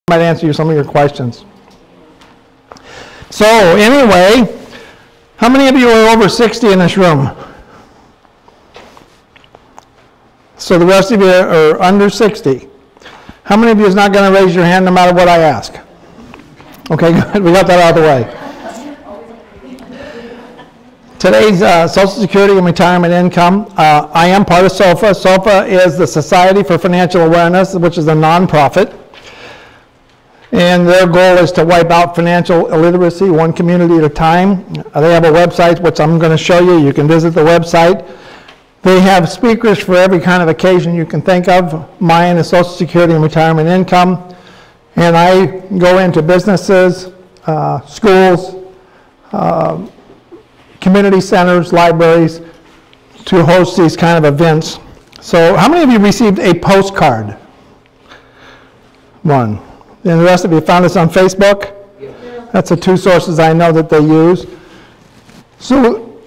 might answer some of your questions. So anyway, how many of you are over 60 in this room? So the rest of you are under 60. How many of you is not going to raise your hand no matter what I ask? Okay, good. We got that out of the way. Today's Social Security and Retirement Income. I am part of SOFA. SOFA is the Society for Financial Awareness, which is a nonprofit. And their goal is to wipe out financial illiteracy one community at a time. They have a website, which I'm going to show you. You can visit the website. They have speakers for every kind of occasion you can think of. Mine is Social Security and Retirement Income. And I go into businesses, schools, community centers, libraries, to host these kind of events. So how many of you received a postcard? One. And the rest of you found us on Facebook? Yeah. That's the two sources I know that they use. So,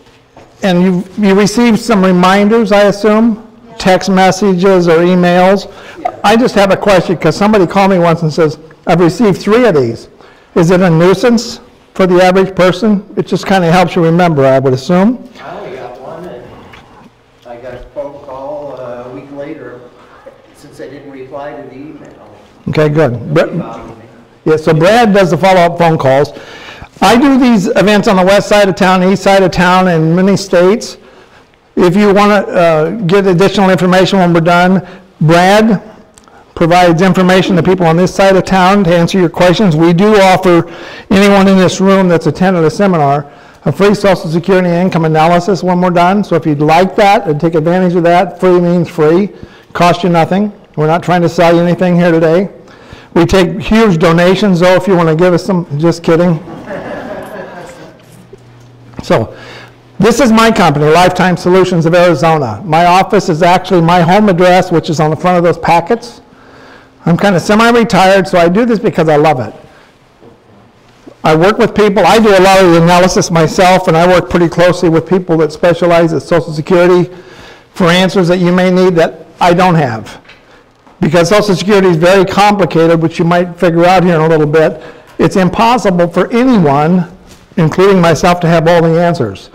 and you received some reminders, I assume? Text messages or emails? Yeah. I just have a question, because somebody called me once and says, I've received 3 of these. Is it a nuisance for the average person? It just kind of helps you remember, I would assume. I only got one, and I got a phone call a week later, since I didn't reply to the email. Okay, good. Yeah, so Brad does the follow-up phone calls. I do these events on the west side of town, east side of town, in many states. If you want to get additional information when we're done, Brad provides information to people on this side of town to answer your questions. We do offer anyone in this room that's attended a seminar a free Social Security income analysis when we're done. So if you'd like that and take advantage of that, free means free, cost you nothing. We're not trying to sell you anything here today. We take huge donations, though, if you want to give us some. Just kidding. So this is my company, Lifetime Solutions of Arizona. My office is actually my home address, which is on the front of those packets. I'm kind of semi-retired, so I do this because I love it. I work with people. I do a lot of the analysis myself, and I work pretty closely with people that specialize at Social Security for answers that you may need that I don't have. Because Social Security is very complicated, which you might figure out here in a little bit. It's impossible for anyone, including myself, to have all the answers.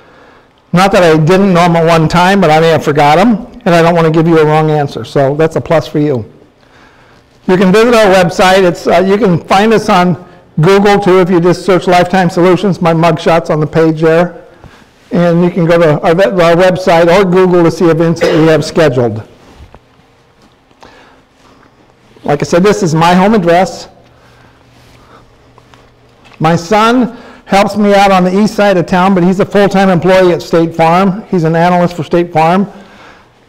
Not that I didn't know them at one time, but I may have forgot them, and I don't want to give you a wrong answer. So that's a plus for you. You can visit our website. You can find us on Google, too, if you just search Lifetime Solutions. My mugshot's on the page there. And you can go to our website or Google to see events that we have scheduled. Like I said, this is my home address. My son helps me out on the east side of town, but he's a full-time employee at State Farm. He's an analyst for State Farm,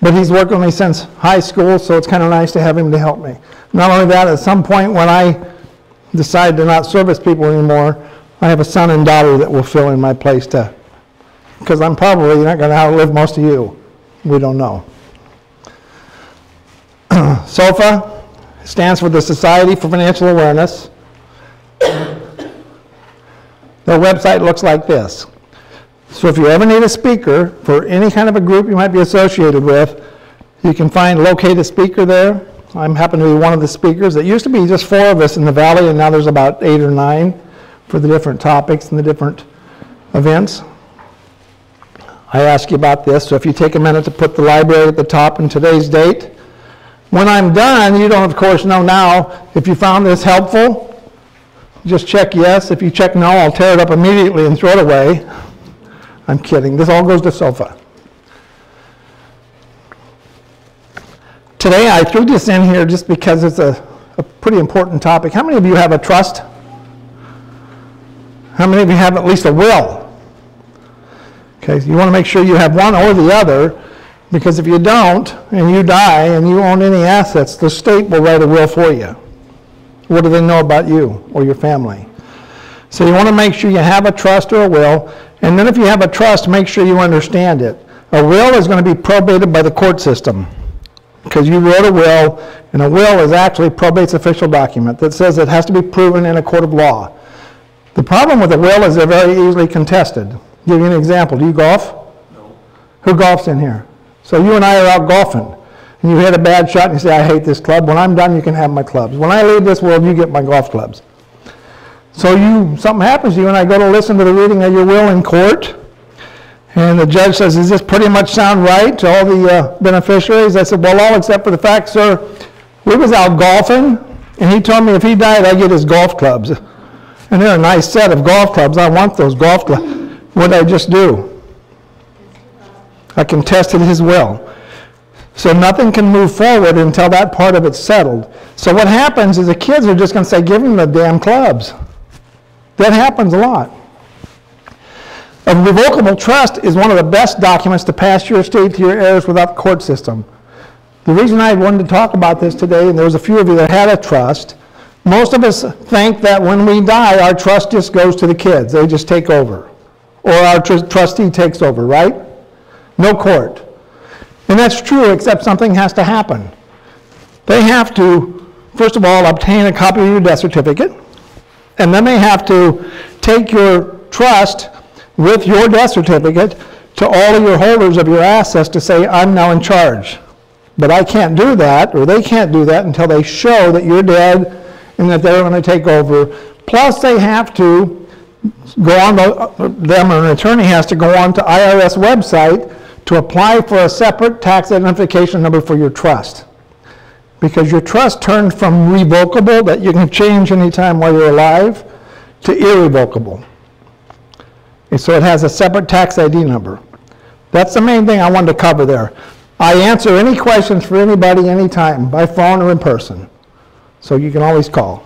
but he's worked with me since high school, so it's kind of nice to have him to help me. Not only that, at some point when I decide to not service people anymore, I have a son and daughter that will fill in my place too, because I'm probably not going to outlive most of you. We don't know. SOFA stands for the Society for Financial Awareness. Their website looks like this. So if you ever need a speaker for any kind of a group you might be associated with, you can locate a speaker there. I happen to be one of the speakers. It used to be just 4 of us in the valley, and now there's about 8 or 9 for the different topics and the different events. I ask you about this, so if you take a minute to put the library at the top and today's date. When I'm done, you don't, of course, know now. If you found this helpful, just check yes. If you check no, I'll tear it up immediately and throw it away. I'm kidding. This all goes to SOFA. Today, I threw this in here just because it's a pretty important topic. How many of you have a trust? How many of you have at least a will? Okay, so you want to make sure you have one or the other. Because if you don't, and you die, and you own any assets, the state will write a will for you. What do they know about you or your family? So you want to make sure you have a trust or a will, and then if you have a trust, make sure you understand it. A will is going to be probated by the court system, because you wrote a will, and a will is actually probate's official document that says it has to be proven in a court of law. The problem with a will is they're very easily contested. I'll give you an example. Do you golf? No. Who golfs in here? So you and I are out golfing. and you hit a bad shot and you say, I hate this club. When I'm done, you can have my clubs. When I leave this world, you get my golf clubs. So something happens to you, and I go to listen to the reading of your will in court, and the judge says, does this pretty much sound right to all the beneficiaries? I said, well, all except for the fact, sir, we was out golfing, and he told me if he died, I get his golf clubs. And they're a nice set of golf clubs. I want those golf clubs. What did I just do? I contested his will. So nothing can move forward until that part of it's settled. So what happens is the kids are just going to say, give him the damn clubs. That happens a lot. A revocable trust is one of the best documents to pass your estate to your heirs without the court system. The reason I wanted to talk about this today, and there was a few of you that had a trust, most of us think that when we die, our trust just goes to the kids. They just take over. Or our trustee takes over, right? No court. And that's true, except something has to happen. They have to, first of all, obtain a copy of your death certificate, and then they have to take your trust with your death certificate to all of your holders of your assets to say, I'm now in charge. But I can't do that, or they can't do that until they show that you're dead and that they're going to take over. Plus, they have to go on, them or an attorney has to go on to IRS website to apply for a separate tax identification number for your trust. Because your trust turned from revocable, that you can change anytime while you're alive, to irrevocable. And so it has a separate tax ID number. That's the main thing I wanted to cover there. I answer any questions for anybody anytime, by phone or in person. So you can always call.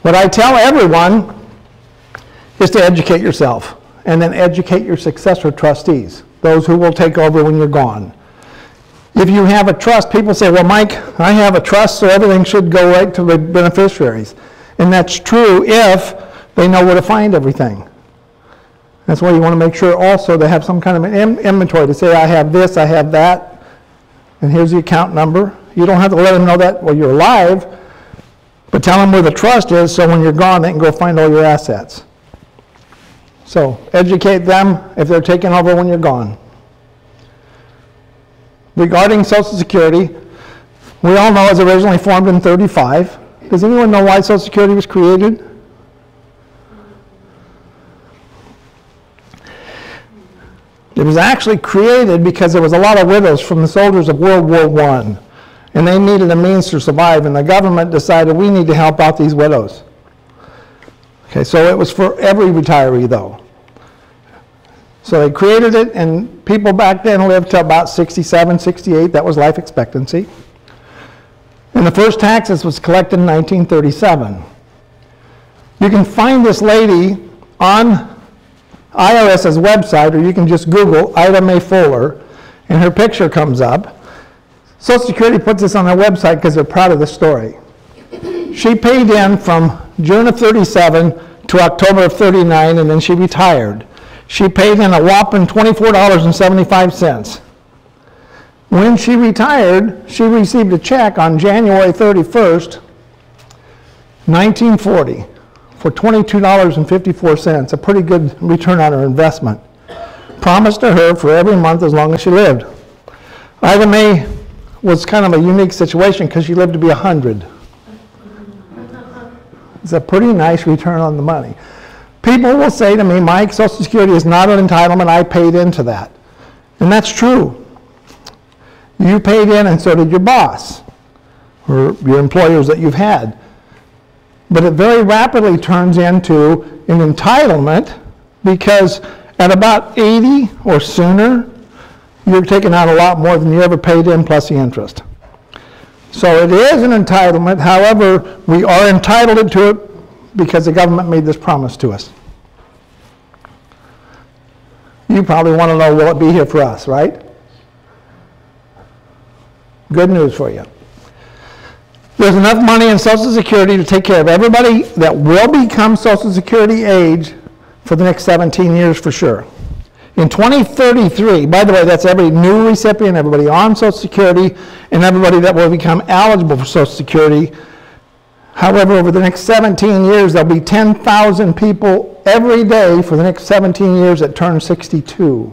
What I tell everyone is to educate yourself, and then educate your successor trustees, those who will take over when you're gone. If you have a trust, people say, well, Mike, I have a trust, so everything should go right to the beneficiaries. And that's true if they know where to find everything. That's why you want to make sure also they have some kind of an inventory to say, I have this, I have that, and here's the account number. You don't have to let them know that while you're alive, but tell them where the trust is so when you're gone, they can go find all your assets. So educate them if they're taking over when you're gone. Regarding Social Security, we all know it was originally formed in 1935. Does anyone know why Social Security was created? It was actually created because there was a lot of widows from the soldiers of World War I, and they needed a means to survive, and the government decided we need to help out these widows. Okay, so it was for every retiree, though. So they created it, and people back then lived to about 67, 68. That was life expectancy. And the first taxes was collected in 1937. You can find this lady on IRS's website, or you can just Google Ida Mae Fuller, and her picture comes up. Social Security puts this on their website because they're proud of the story. She paid in from June of 37 to October of 39, and then she retired. She paid in a whopping $24.75. When she retired, she received a check on January 31st, 1940. For $22.54, a pretty good return on her investment. Promised to her for every month as long as she lived. Ida Mae was kind of a unique situation because she lived to be 100. It's a pretty nice return on the money. People will say to me, Mike, Social Security is not an entitlement, I paid into that. And that's true. You paid in and so did your boss, or your employers that you've had. But it very rapidly turns into an entitlement because at about 80 or sooner, you're taking out a lot more than you ever paid in plus the interest. So it is an entitlement. However, we are entitled to it because the government made this promise to us. You probably want to know, will it be here for us, right? Good news for you. There's enough money in Social Security to take care of everybody that will become Social Security age for the next 17 years for sure. In 2033, by the way, that's every new recipient, everybody on Social Security, and everybody that will become eligible for Social Security. However, over the next 17 years, there'll be 10,000 people every day for the next 17 years that turn 62.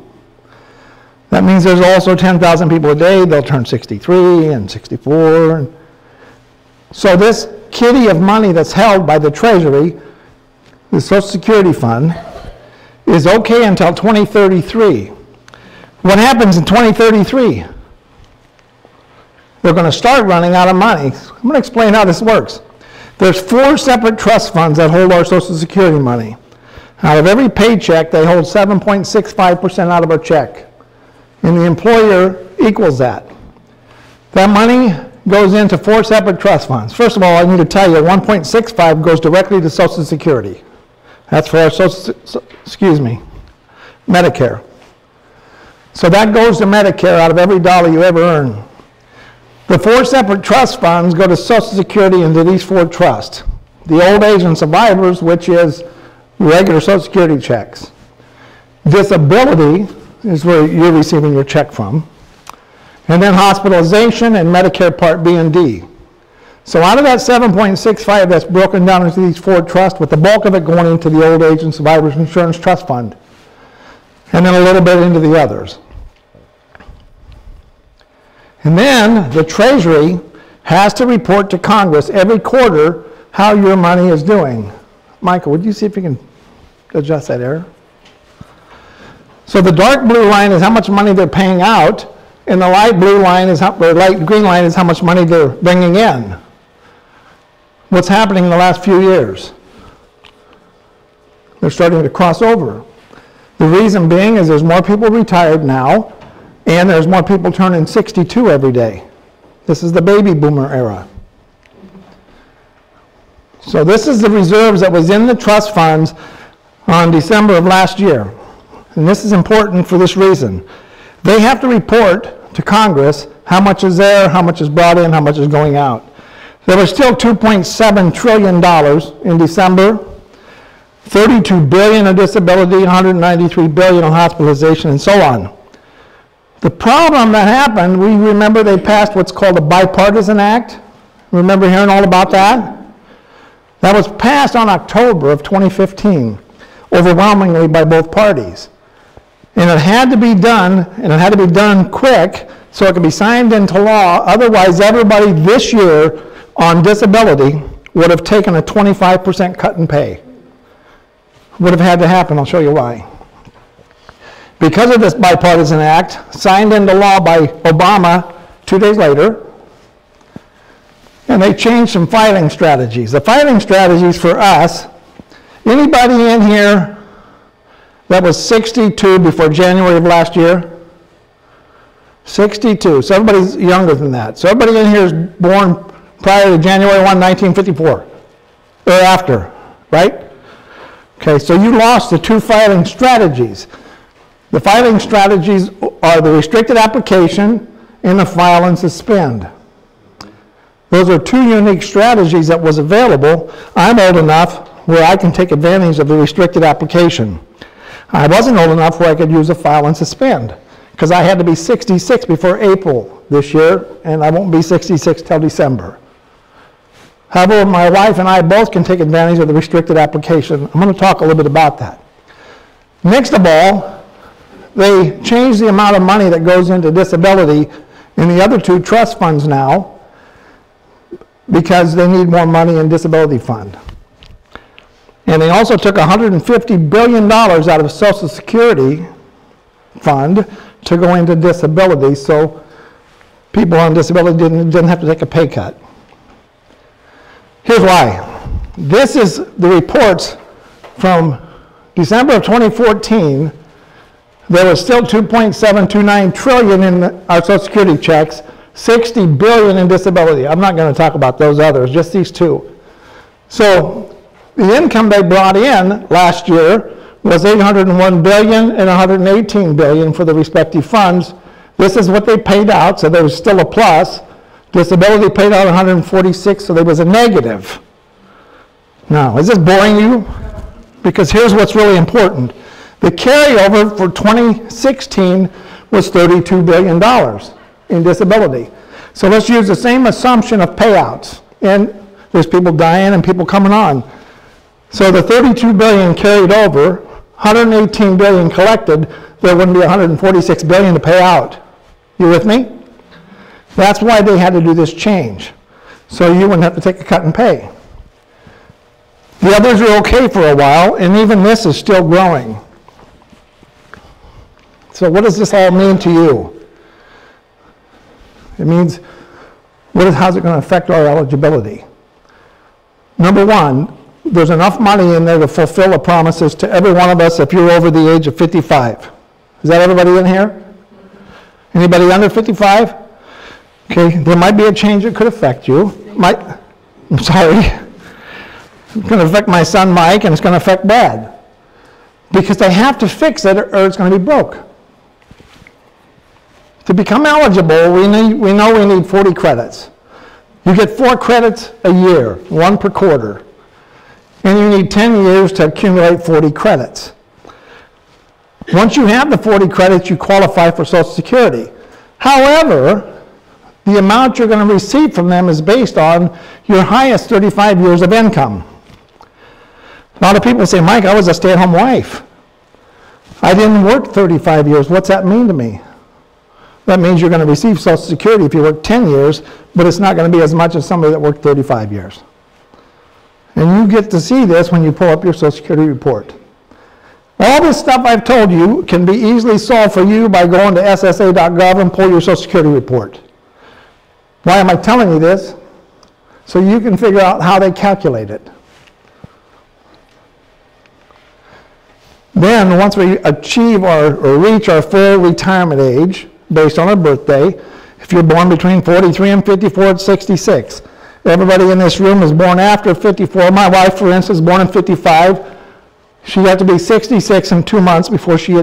That means there's also 10,000 people a day, they'll turn 63 and 64. So this kitty of money that's held by the Treasury, the Social Security Fund, is okay until 2033. What happens in 2033? They're going to start running out of money. I'm going to explain how this works. There's 4 separate trust funds that hold our Social Security money. Out of every paycheck, they hold 7.65% out of our check. And the employer equals that. That money goes into 4 separate trust funds. First of all, I need to tell you, 1.65 goes directly to Social Security. That's for our Medicare. So that goes to Medicare out of every dollar you ever earn. The 4 separate trust funds go to Social Security into these 4 trusts. The old age and survivors, which is regular Social Security checks. Disability is where you're receiving your check from. And then hospitalization and Medicare Part B and D. So out of that 7.65 that's broken down into these 4 trusts, with the bulk of it going into the old age and survivors insurance trust fund. And then a little bit into the others. And then the Treasury has to report to Congress every quarter how your money is doing. Michael, would you see if you can adjust that error? So the dark blue line is how much money they're paying out, and the light blue line is or light green line is how much money they're bringing in. What's happening in the last few years? They're starting to cross over. The reason being is there's more people retired now, and there's more people turning 62 every day. This is the baby boomer era. So this is the reserves that was in the trust funds on December of last year. And this is important for this reason. They have to report to Congress how much is there, how much is brought in, how much is going out. There was still $2.7 trillion in December, $32 billion in disability, $193 billion on hospitalization, and so on. The problem that happened, we remember they passed what's called a bipartisan act. Remember hearing all about that? That was passed on October of 2015, overwhelmingly by both parties. And it had to be done, and it had to be done quick, so it could be signed into law. Otherwise, everybody this year on disability would have taken a 25% cut in pay. Would have had to happen. I'll show you why. Because of this bipartisan act, signed into law by Obama 2 days later, and they changed some filing strategies. The filing strategies for us, anybody in here that was 62 before January of last year? 62. So everybody's younger than that. So everybody in here is born prior to January 1, 1954, or after, right? Okay, so you lost the 2 filing strategies. The filing strategies are the restricted application and the file and suspend. Those are 2 unique strategies that was available. I'm old enough where I can take advantage of the restricted application. I wasn't old enough where I could use a file and suspend, because I had to be 66 before April this year, and I won't be 66 till December. However, my wife and I both can take advantage of the restricted application. I'm going to talk a little bit about that. Next of all, they changed the amount of money that goes into disability in the other 2 trust funds now because they need more money in disability fund. And they also took $150 billion out of Social Security fund to go into disability, so people on disability didn't have to take a pay cut. Here's why. This is the reports from December of 2014. There was still $2.729 trillion in our Social Security checks, $60 billion in disability. I'm not going to talk about those others, just these 2. So the income they brought in last year was $801 billion and $118 billion for the respective funds. This is what they paid out, so there was still a plus. Disability paid out 146, so there was a negative. Now, is this boring you? Because here's what's really important. The carryover for 2016 was $32 billion in disability. So let's use the same assumption of payouts. And there's people dying and people coming on. So the $32 billion carried over, $118 billion collected, there wouldn't be $146 billion to pay out. You with me? That's why they had to do this change, so you wouldn't have to take a cut in pay. The others are okay for a while, and even this is still growing. So what does this all mean to you? It means, how's it going to affect our eligibility? Number one, there's enough money in there to fulfill the promises to every one of us if you're over the age of 55. Is that everybody in here? Anybody under 55? Okay, there might be a change that could affect you. I'm sorry. It's going to affect my son Mike, and it's going to affect Brad. Because they have to fix it or it's going to be broke. To become eligible, we know we need 40 credits. You get 4 credits a year, 1 per quarter. And you need 10 years to accumulate 40 credits. Once you have the 40 credits, you qualify for Social Security. However, the amount you're going to receive from them is based on your highest 35 years of income. A lot of people say, Mike, I was a stay-at-home wife. I didn't work 35 years. What's that mean to me? That means you're going to receive Social Security if you work 10 years, but it's not going to be as much as somebody that worked 35 years. And you get to see this when you pull up your Social Security report. All this stuff I've told you can be easily solved for you by going to ssa.gov and pull your Social Security report. Why am I telling you this? So you can figure out how they calculate it. Then, once we achieve or reach our full retirement age, based on our birthday, if you're born between 43 and 54, it's 66. Everybody in this room is born after 54. My wife, for instance, is born in 55. She had to be 66 in 2 months before she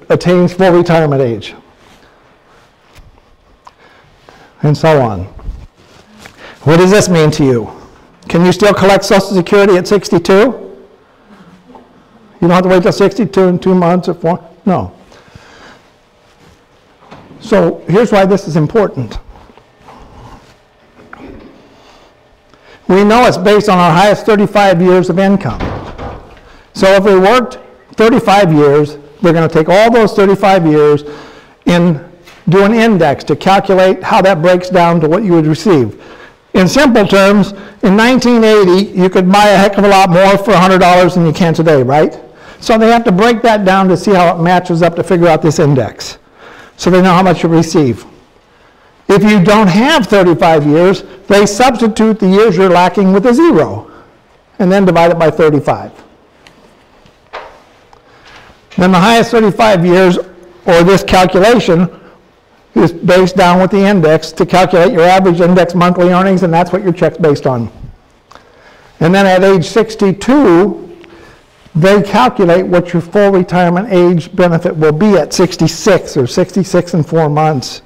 attains full retirement age. And so on. What does this mean to you? Can you still collect Social Security at 62? You don't have to wait till 62 in 2 months or 4? No. So here's why this is important. We know it's based on our highest 35 years of income. So if we worked 35 years, they're going to take all those 35 years and do an index to calculate how that breaks down to what you would receive. In simple terms, in 1980, you could buy a heck of a lot more for $100 than you can today, right? So they have to break that down to see how it matches up to figure out this index, so they know how much you receive. If you don't have 35 years, they substitute the years you're lacking with a 0, and then divide it by 35. Then the highest 35 years, or this calculation, is based down with the index to calculate your average index monthly earnings, and that's what your check's based on. And then at age 62, they calculate what your full retirement age benefit will be at 66 or 66 and 4 months.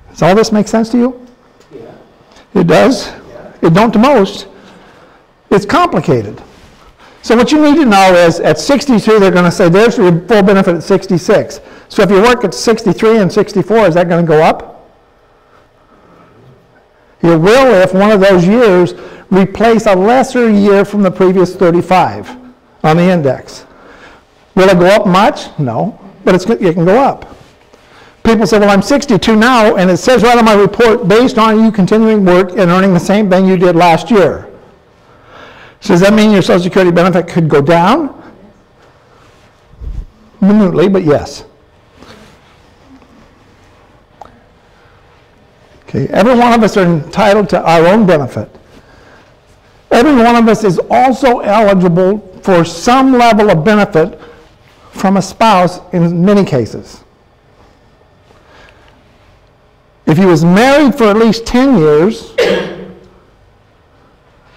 Does all this make sense to you? Yeah. It does? Yeah. It don't to most. It's complicated. So what you need to know is at 62, they're going to say there's your full benefit at 66. So if you work at 63 and 64, is that going to go up? You will if one of those years replace a lesser year from the previous 35 on the index. Will it go up much? No, but it can go up. People say, well, I'm 62 now, and it says right on my report, based on you continuing work and earning the same thing you did last year. So does that mean your Social Security benefit could go down? Minutely, but yes. Okay, every one of us are entitled to our own benefit. Every one of us is also eligible for some level of benefit from a spouse in many cases. If you was married for at least 10 years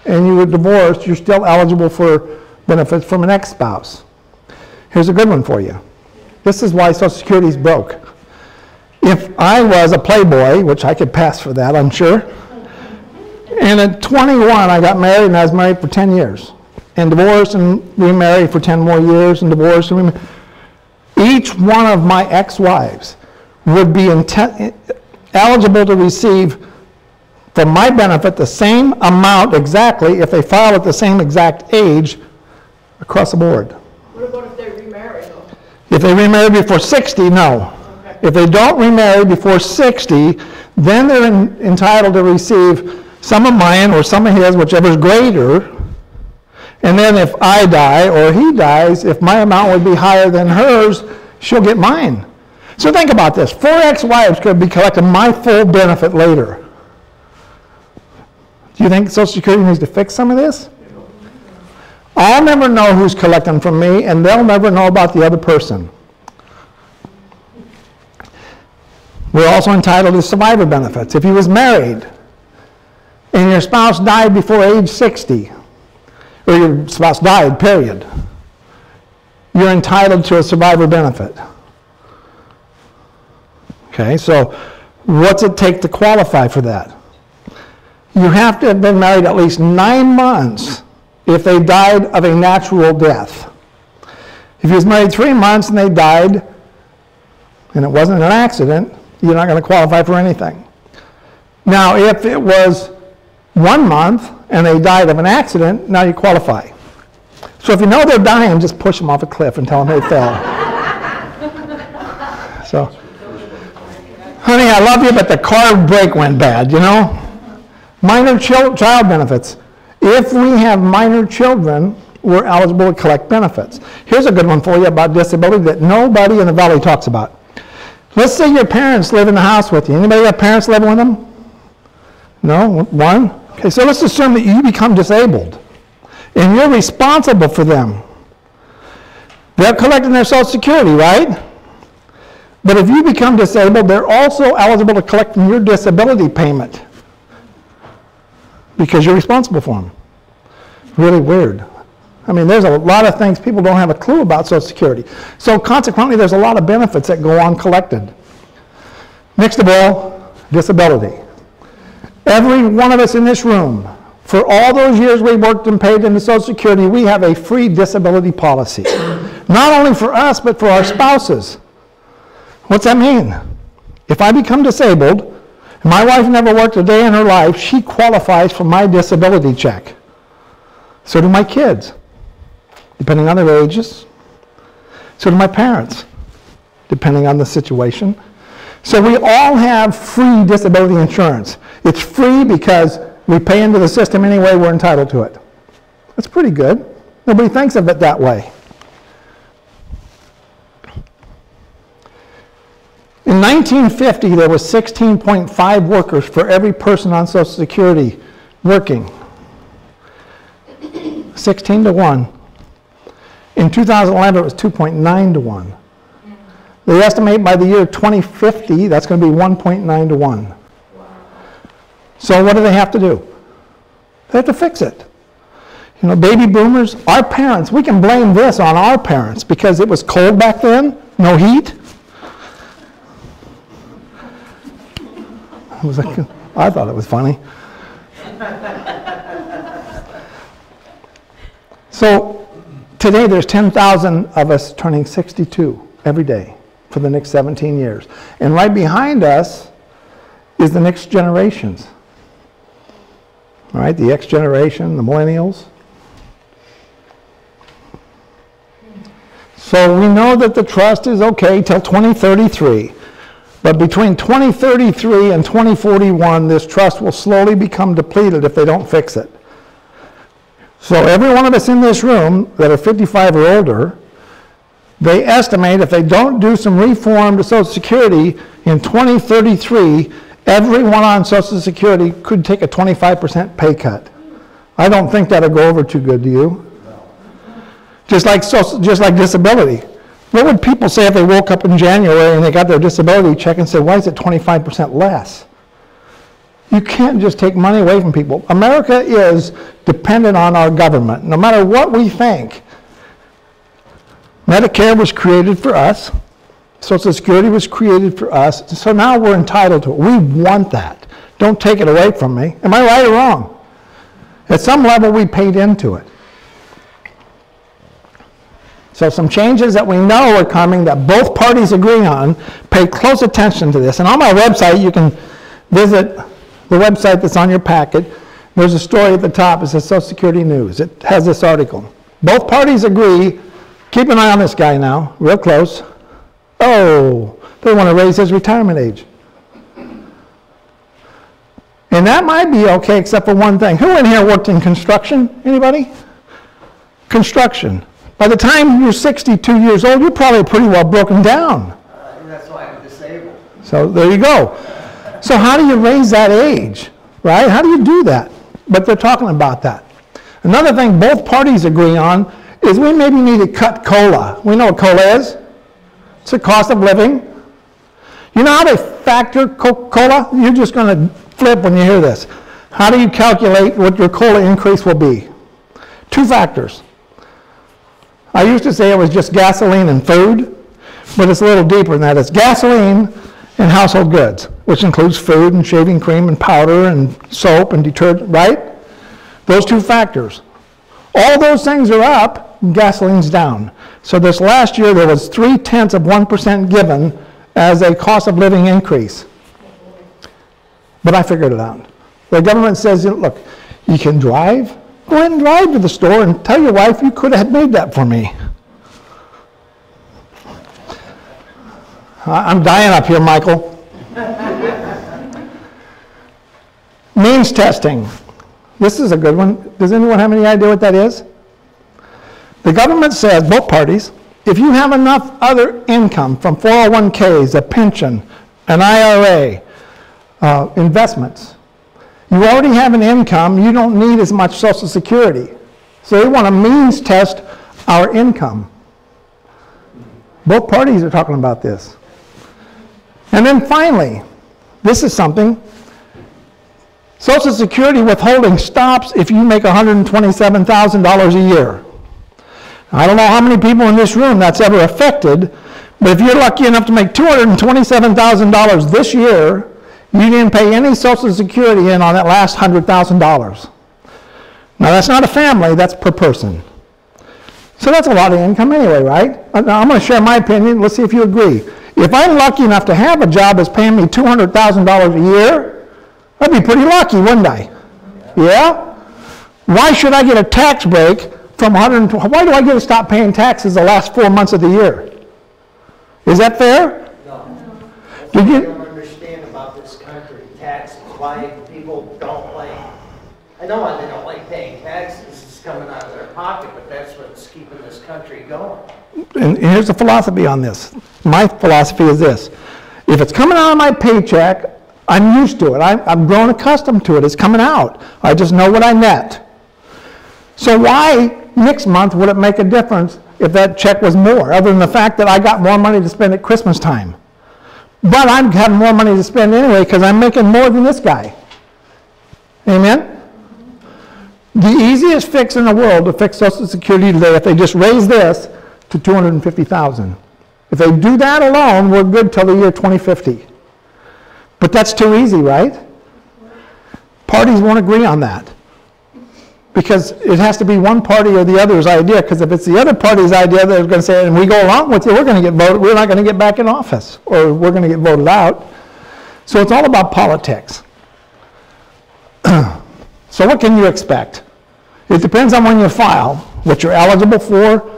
and you were divorced, you're still eligible for benefits from an ex-spouse. Here's a good one for you. This is why Social Security is broke. If I was a playboy, which I could pass for that, I'm sure, and at 21 I got married and I was married for 10 years, and divorced and remarried for 10 more years and divorced and remarried. Each one of my ex-wives would be eligible to receive from my benefit the same amount exactly if they filed at the same exact age across the board. What about if they remarry though? If they remarry before 60, no. If they don't remarry before 60, then they're entitled to receive some of mine or some of his, whichever is greater. And then if I die or he dies, if my amount would be higher than hers, she'll get mine. So think about this. 4 ex-wives could be collecting my full benefit later. Do you think Social Security needs to fix some of this? I'll never know who's collecting from me, and they'll never know about the other person. We're also entitled to survivor benefits. If you was married and your spouse died before age 60, or your spouse died, period, you're entitled to a survivor benefit. Okay, so what's it take to qualify for that? You have to have been married at least 9 months if they died of a natural death. If you was married 3 months and they died, and it wasn't an accident, you're not going to qualify for anything. Now, if it was 1 month and they died of an accident, now you qualify. So if you know they're dying, just push them off a cliff and tell them they fell. So, honey, I love you, but the car brake went bad, you know? Minor child benefits. If we have minor children, we're eligible to collect benefits. Here's a good one for you about disability that nobody in the Valley talks about. Let's say your parents live in the house with you. Anybody have parents living with them? No? One? Okay, so let's assume that you become disabled and you're responsible for them. They're collecting their Social Security, right? But if you become disabled, they're also eligible to collect from your disability payment because you're responsible for them. Really weird. I mean, there's a lot of things people don't have a clue about Social Security. So consequently, there's a lot of benefits that go uncollected. Next of all, disability. Every one of us in this room, for all those years we worked and paid into Social Security, we have a free disability policy. Not only for us, but for our spouses. What's that mean? If I become disabled, and my wife never worked a day in her life, she qualifies for my disability check. So do my kids, depending on their ages. So do my parents, depending on the situation. So we all have free disability insurance. It's free because we pay into the system anyway, we're entitled to it. That's pretty good. Nobody thinks of it that way. In 1950, there was 16.5 workers for every person on Social Security working. 16 to 1. In 2011, it was 2.9 to 1. They estimate by the year 2050, that's going to be 1.9 to 1. Wow. So what do they have to do? They have to fix it. You know, baby boomers, our parents, we can blame this on our parents because it was cold back then, no heat. It was like, I thought it was funny. So today there's 10,000 of us turning 62 every day for the next 17 years. And right behind us is the next generations. All right, the X generation, the millennials. So we know that the trust is okay till 2033. But between 2033 and 2041, this trust will slowly become depleted if they don't fix it. So every one of us in this room that are 55 or older, they estimate if they don't do some reform to Social Security in 2033, everyone on Social Security could take a 25% pay cut. I don't think that'll go over too good, do you? Just like disability. What would people say if they woke up in January and they got their disability check and said, why is it 25% less? You can't just take money away from people. America is dependent on our government. No matter what we think, Medicare was created for us. Social Security was created for us. So now we're entitled to it. We want that. Don't take it away from me. Am I right or wrong? At some level, we paid into it. So some changes that we know are coming that both parties agree on, pay close attention to this. And on my website, you can visit the website that's on your packet. There's a story at the top. It says Social Security News. It has this article. Both parties agree Keep an eye on this guy now, real close. Oh, they want to raise his retirement age. And that might be okay except for one thing. Who in here worked in construction? Anybody? Construction. By the time you're 62 years old, you're probably pretty well broken down. That's why I'm disabled. So there you go. So how do you raise that age, right? How do you do that? But they're talking about that. Another thing both parties agree on is we maybe need to cut COLA. We know what COLA is. It's the cost of living. You know how they factor COLA? You're just going to flip when you hear this. How do you calculate what your COLA increase will be? 2 factors. I used to say it was just gasoline and food, but it's a little deeper than that. It's gasoline and household goods, which includes food and shaving cream and powder and soap and detergent, right? Those 2 factors. All those things are up, gasoline's down. So this last year there was 0.3% given as a cost of living increase. But I figured it out. The government says, look, you can drive. Go ahead and drive to the store and tell your wife you could have made that for me. I'm dying up here, Michael. Means testing. This is a good one. Does anyone have any idea what that is? The government says, both parties, if you have enough other income from 401ks, a pension, an IRA, investments, you already have an income, you don't need as much Social Security. So they want to means test our income. Both parties are talking about this. And then finally, this is something, Social Security withholding stops if you make $127,000 a year. I don't know how many people in this room that's ever affected, but if you're lucky enough to make $227,000 this year, you didn't pay any Social Security in on that last $100,000. Now that's not a family, that's per person. So that's a lot of income anyway, right? Now I'm going to share my opinion, let's see if you agree. If I'm lucky enough to have a job that's paying me $200,000 a year, I'd be pretty lucky, wouldn't I? Yeah? Why should I get a tax break from $120,000? Why do I get to stop paying taxes the last 4 months of the year? Is that fair? No. Did you? I don't understand about this country, taxes, why people don't like, I know why they don't like paying taxes, it's coming out of their pocket, but that's what's keeping this country going. And here's the philosophy on this. My philosophy is this. If it's coming out of my paycheck, I'm used to it. I've grown accustomed to it. It's coming out. I just know what I net. So why next month would it make a difference if that check was more, other than the fact that I got more money to spend at Christmas time? But I'm having more money to spend anyway because I'm making more than this guy. Amen? The easiest fix in the world to fix Social Security today, if they just raise this to $250,000. If they do that alone, we're good till the year 2050. But that's too easy, right? Parties won't agree on that. Because it has to be one party or the other's idea, because if it's the other party's idea, they're going to say, and we go along with you, we're going to get voted, we're not going to get back in office, or we're going to get voted out. So it's all about politics. So what can you expect? It depends on when you file, what you're eligible for.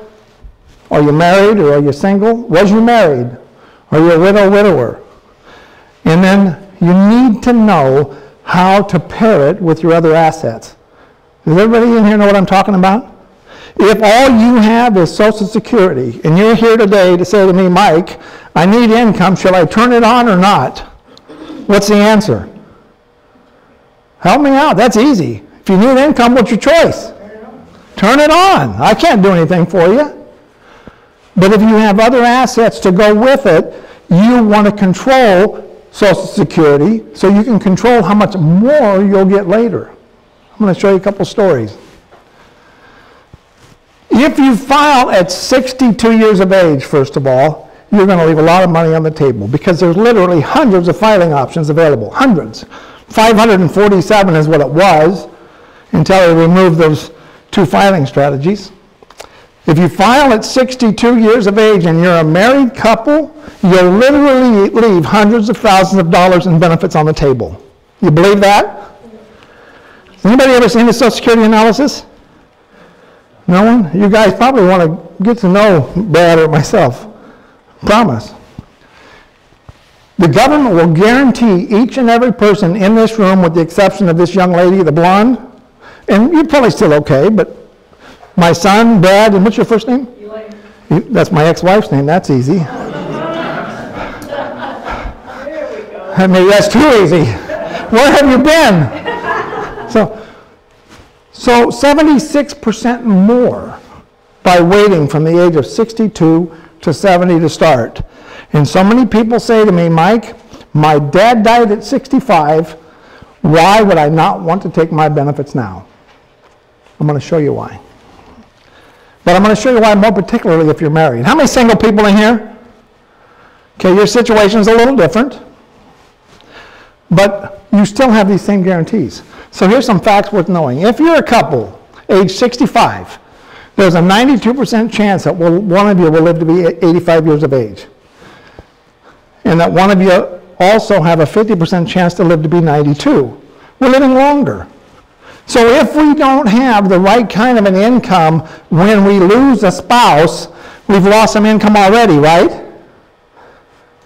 Are you married or are you single? Was you married? Are you a widow, widower? And then you need to know how to pair it with your other assets. Does everybody in here know what I'm talking about? If all you have is Social Security, and you're here today to say to me, Mike, I need income, shall I turn it on or not? What's the answer? Help me out, that's easy. If you need income, what's your choice? Turn it on. I can't do anything for you. But if you have other assets to go with it, you want to control Social Security so you can control how much more you'll get later. I'm going to show you a couple stories. If you file at 62 years of age, first of all, you're going to leave a lot of money on the table because there's literally hundreds of filing options available. Hundreds. 547 is what it was until they removed those 2 filing strategies. If you file at 62 years of age and you're a married couple, you'll literally leave hundreds of thousands of dollars in benefits on the table. You believe that? Has anybody ever seen the Social Security analysis? No one? You guys probably want to get to know Brad or myself. Promise. The government will guarantee each and every person in this room, with the exception of this young lady, the blonde, and you're probably still okay, but my son, Brad, and what's your first name? Elaine. That's my ex-wife's name. That's easy. There we go. Maybe that's too easy. Where have you been? So 76% more by waiting from the age of 62 to 70 to start. And so many people say to me, Mike, my dad died at 65. Why would I not want to take my benefits now? I'm going to show you why. But I'm going to show you why more particularly if you're married. How many single people in here? Okay, your situation is a little different. But you still have these same guarantees. So here's some facts worth knowing. If you're a couple, age 65, there's a 92% chance that one of you will live to be 85 years of age. And that one of you also have a 50% chance to live to be 92. We're living longer. So if we don't have the right kind of an income when we lose a spouse, we've lost some income already, right?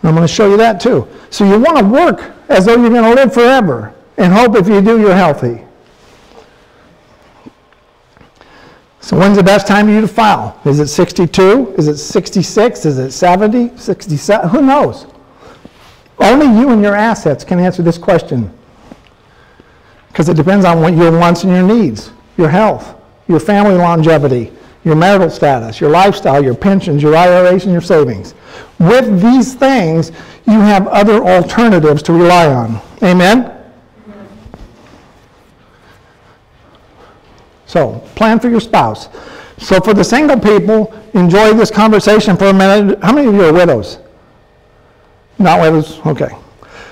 I'm going to show you that too. So you want to work as though you're going to live forever and hope if you do, you're healthy. So when's the best time for you to file? Is it 62? Is it 66? Is it 70? 67? Who knows? Only you and your assets can answer this question. Because it depends on what your wants and your needs, your health, your family longevity, your marital status, your lifestyle, your pensions, your IRAs, and your savings. With these things, you have other alternatives to rely on. Amen? So, plan for your spouse. So for the single people, enjoy this conversation for a minute. How many of you are widows? Not widows? Okay.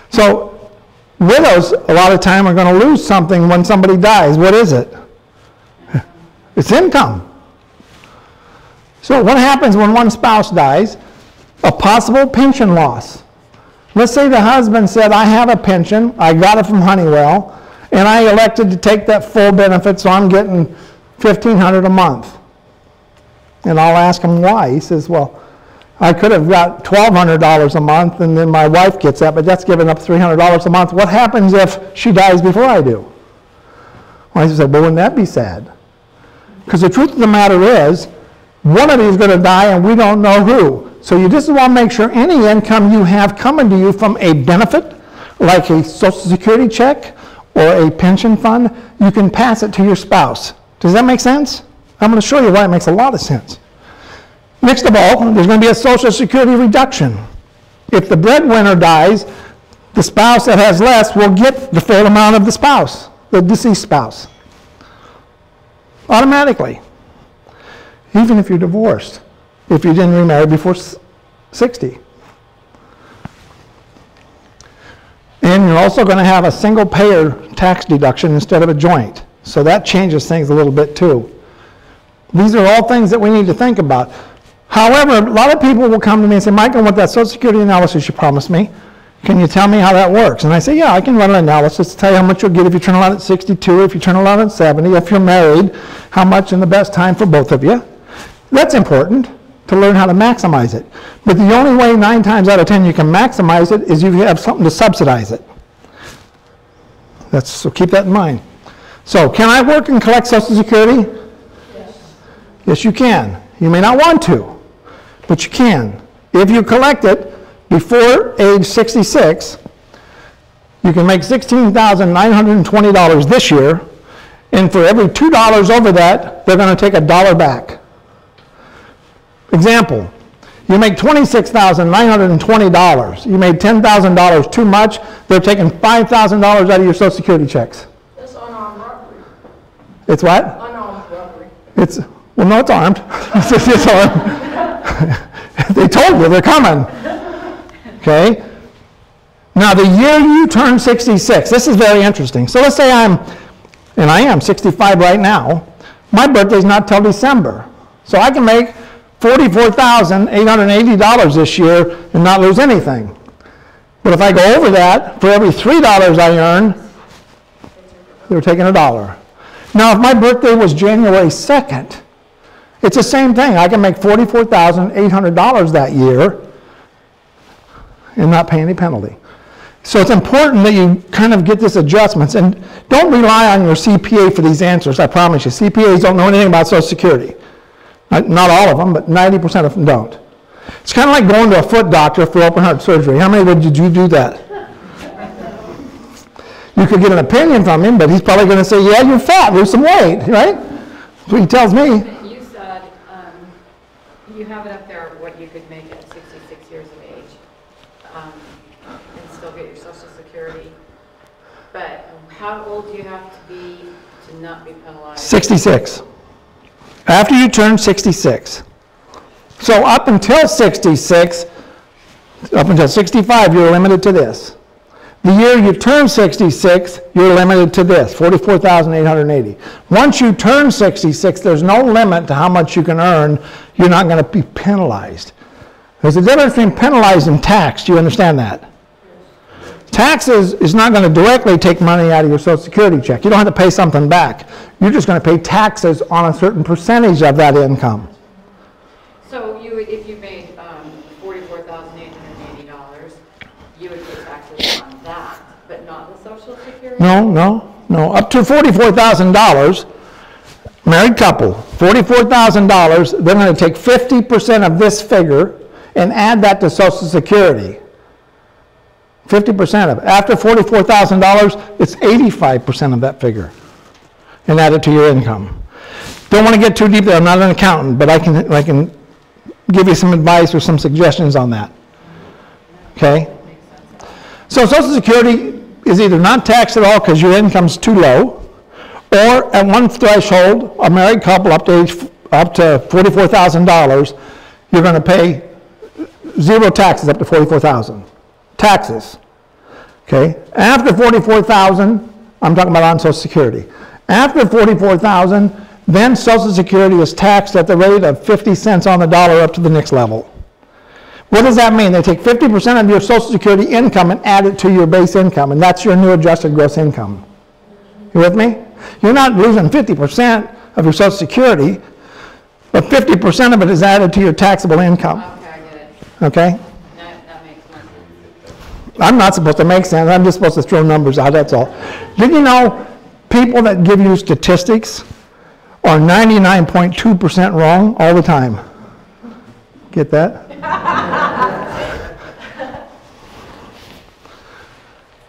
So, widows, a lot of time, are going to lose something when somebody dies. What is it? It's income. So what happens when one spouse dies? A possible pension loss. Let's say the husband said, I have a pension, I got it from Honeywell, and I elected to take that full benefit, so I'm getting $1,500 a month. And I'll ask him why. He says, well, I could have got $1,200 a month, and then my wife gets that, but that's giving up $300 a month. What happens if she dies before I do? Well, I said, well, wouldn't that be sad? Because the truth of the matter is, one of you is going to die, and we don't know who. So you just want to make sure any income you have coming to you from a benefit, like a Social Security check or a pension fund, you can pass it to your spouse. Does that make sense? I'm going to show you why it makes a lot of sense. Next of all, there's going to be a Social Security reduction. If the breadwinner dies, the spouse that has less will get the full amount of the spouse, the deceased spouse. Automatically. Even if you're divorced, if you didn't remarry before 60. And you're also going to have a single payer tax deduction instead of a joint. So that changes things a little bit too. These are all things that we need to think about. However, a lot of people will come to me and say, Mike, I want that Social Security analysis you promised me. Can you tell me how that works? And I say, yeah, I can run an analysis to tell you how much you'll get if you turn around at 62, if you turn around at 70, if you're married, how much and the best time for both of you. That's important to learn how to maximize it. But the only way 9 times out of 10 you can maximize it is you have something to subsidize it. So keep that in mind. So can I work and collect Social Security? Yes. Yes, you can. You may not want to, but you can. If you collect it before age 66, you can make $16,920 this year, and for every $2 over that, they're going to take $1 back. Example, you make $26,920. You made $10,000 too much, they're taking $5,000 out of your Social Security checks. That's unarmed robbery. It's what? Unarmed robbery. Well, no, it's armed. It's armed. They told you they're coming. Okay? Now, the year you turn 66, this is very interesting. So let's say I am 65 right now. My birthday's not till December. So I can make $44,880 this year and not lose anything. But if I go over that, for every $3 I earn, they're taking $1. Now, if my birthday was January 2nd, It's the same thing. I can make $44,800 that year and not pay any penalty. So it's important that you kind of get this adjustments, and don't rely on your CPA for these answers. I promise you, CPAs don't know anything about Social Security. Not all of them, but 90% of them don't. It's kind of like going to a foot doctor for open heart surgery. How many did you do that? You could get an opinion from him, but he's probably going to say, yeah, you're fat, lose some weight, right? That's what he tells me. You said you have it up there what you could make at 66 years of age and still get your Social Security. But how old do you have to be to not be penalized? 66. After you turn 66. So up until 66, up until 65, you're limited to this. The year you turn 66, you're limited to this, $44,880. Once you turn 66, there's no limit to how much you can earn. You're not going to be penalized. There's a difference between penalized and tax. Do you understand that? Taxes is not going to directly take money out of your Social Security check. You don't have to pay something back. You're just going to pay taxes on a certain percentage of that income. So you would, if you made $44,880, you would pay taxes on that, but not the Social Security? No. Up to $44,000, married couple, $44,000, they're going to take 50% of this figure and add that to Social Security. 50% of it. After $44,000, it's 85% of that figure and add it to your income. Don't want to get too deep there. I'm not an accountant, but I can give you some advice or some suggestions on that. Okay? So Social Security is either not taxed at all because your income's too low, or at one threshold, a married couple up to $44,000, you're going to pay zero taxes up to $44,000. Taxes. Okay? After $44,000, I'm talking about on Social Security. After $44,000, then Social Security is taxed at the rate of 50 cents on the dollar up to the next level. What does that mean? They take 50% of your Social Security income and add it to your base income, and that's your new adjusted gross income. You with me? You're not losing 50% of your Social Security, but 50% of it is added to your taxable income. Okay, I get it. Okay? That makes more sense. I'm not supposed to make sense. I'm just supposed to throw numbers out, that's all. Did you know people that give you statistics are 99.2% wrong all the time? Get that?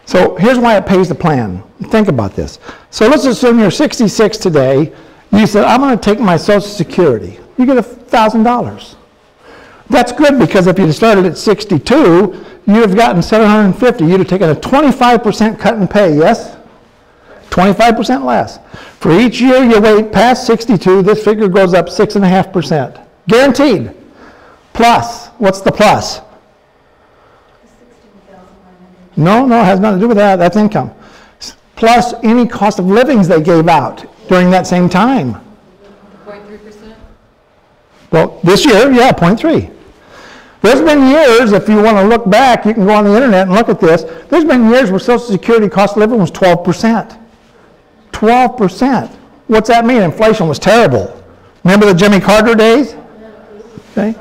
So here's why it pays to plan. Think about this. So let's assume you're 66 today. You said, I'm going to take my Social Security. You get $1,000. That's good because if you'd started at 62, you'd have gotten $750. You'd have taken a 25% cut in pay, yes? 25% less. For each year you wait past 62, this figure goes up 6.5%. Guaranteed. Plus. What's the plus? No, it has nothing to do with that. That's income. Plus any cost of livings they gave out during that same time. 0.3%? Well, this year, yeah, 0.3. There's been years, if you want to look back, you can go on the internet and look at this. There's been years where Social Security cost of living was 12%. 12%. What's that mean? Inflation was terrible. Remember the Jimmy Carter days? Okay.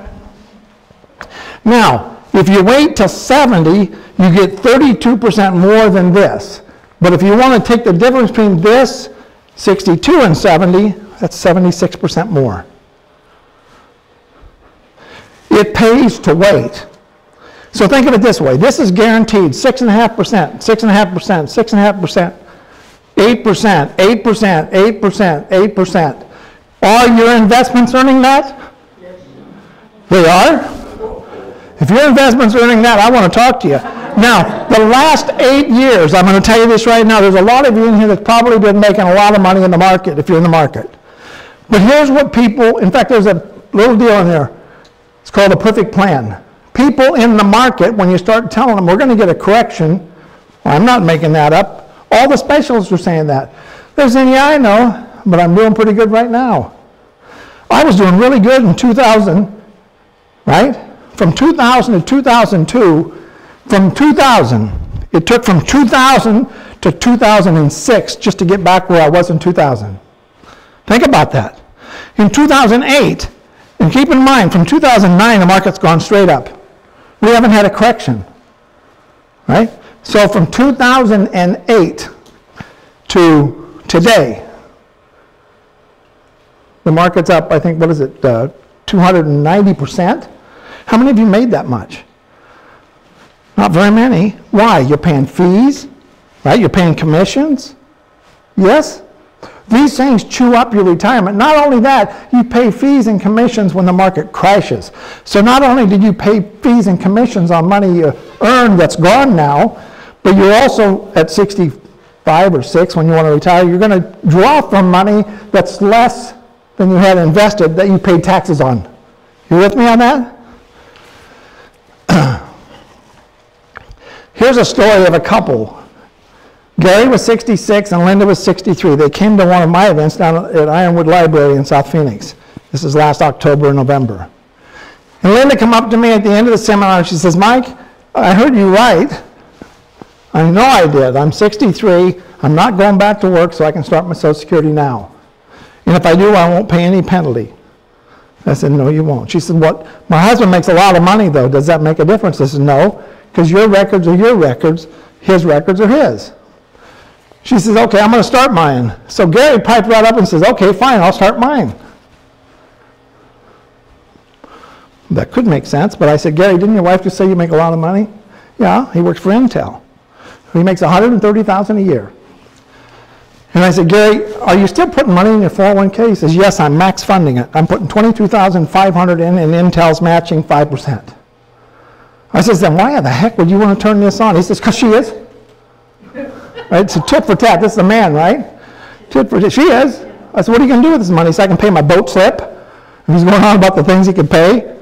Now, if you wait till 70, you get 32% more than this. But if you want to take the difference between this, 62 and 70, that's 76% more. It pays to wait. So think of it this way. This is guaranteed 6.5%, 6.5%, 6.5%, 8%, 8%, 8%, 8%. Are your investments earning that? Yes. They are? If your investment's earning that, I want to talk to you. Now, the last 8 years, I'm going to tell you this right now, there's a lot of you in here that's probably been making a lot of money in the market, if you're in the market. But here's what people, in fact, there's a little deal in there. It's called a perfect plan. People in the market, when you start telling them, we're going to get a correction, well, I'm not making that up. All the specialists are saying that. They're saying, yeah, I know, but I'm doing pretty good right now. I was doing really good in 2000, right? From 2000 to 2002, from 2000, it took from 2000 to 2006 just to get back where I was in 2000. Think about that. In 2008, and keep in mind, from 2009, the market's gone straight up. We haven't had a correction, right? So from 2008 to today, the market's up, I think, what is it, 290%? How many of you made that much? Not very many. Why? You're paying fees, right? You're paying commissions. Yes? These things chew up your retirement. Not only that, you pay fees and commissions when the market crashes. So not only did you pay fees and commissions on money you earned that's gone now, but you're also at 65 or 6 when you want to retire, you're going to draw from money that's less than you had invested that you paid taxes on. You with me on that? Here's a story of a couple. Gary was 66 and Linda was 63. They came to one of my events down at Ironwood Library in South Phoenix. This is last October and November. And Linda came up to me at the end of the seminar and she says, Mike, I heard you right. I know I did. I'm 63. I'm not going back to work so I can start my Social Security now. And if I do, I won't pay any penalty. I said, no, you won't. She said, what? My husband makes a lot of money, though. Does that make a difference? I said, no, because your records are your records. His records are his. She says, okay, I'm going to start mine. So Gary piped right up and says, okay, fine, I'll start mine. That could make sense, but I said, Gary, didn't your wife just say you make a lot of money? Yeah, he works for Intel. He makes $130,000 a year. And I said, Gary, are you still putting money in your 401k? He says, yes, I'm max funding it. I'm putting $22,500 in and Intel's matching 5%. I says, then why the heck would you want to turn this on? He says, because she is. Right? It's a tit for tat. This is a man, right? Tit for tat. She is. I said, what are you going to do with this money? So I can pay my boat slip? And he's going on about the things he could pay.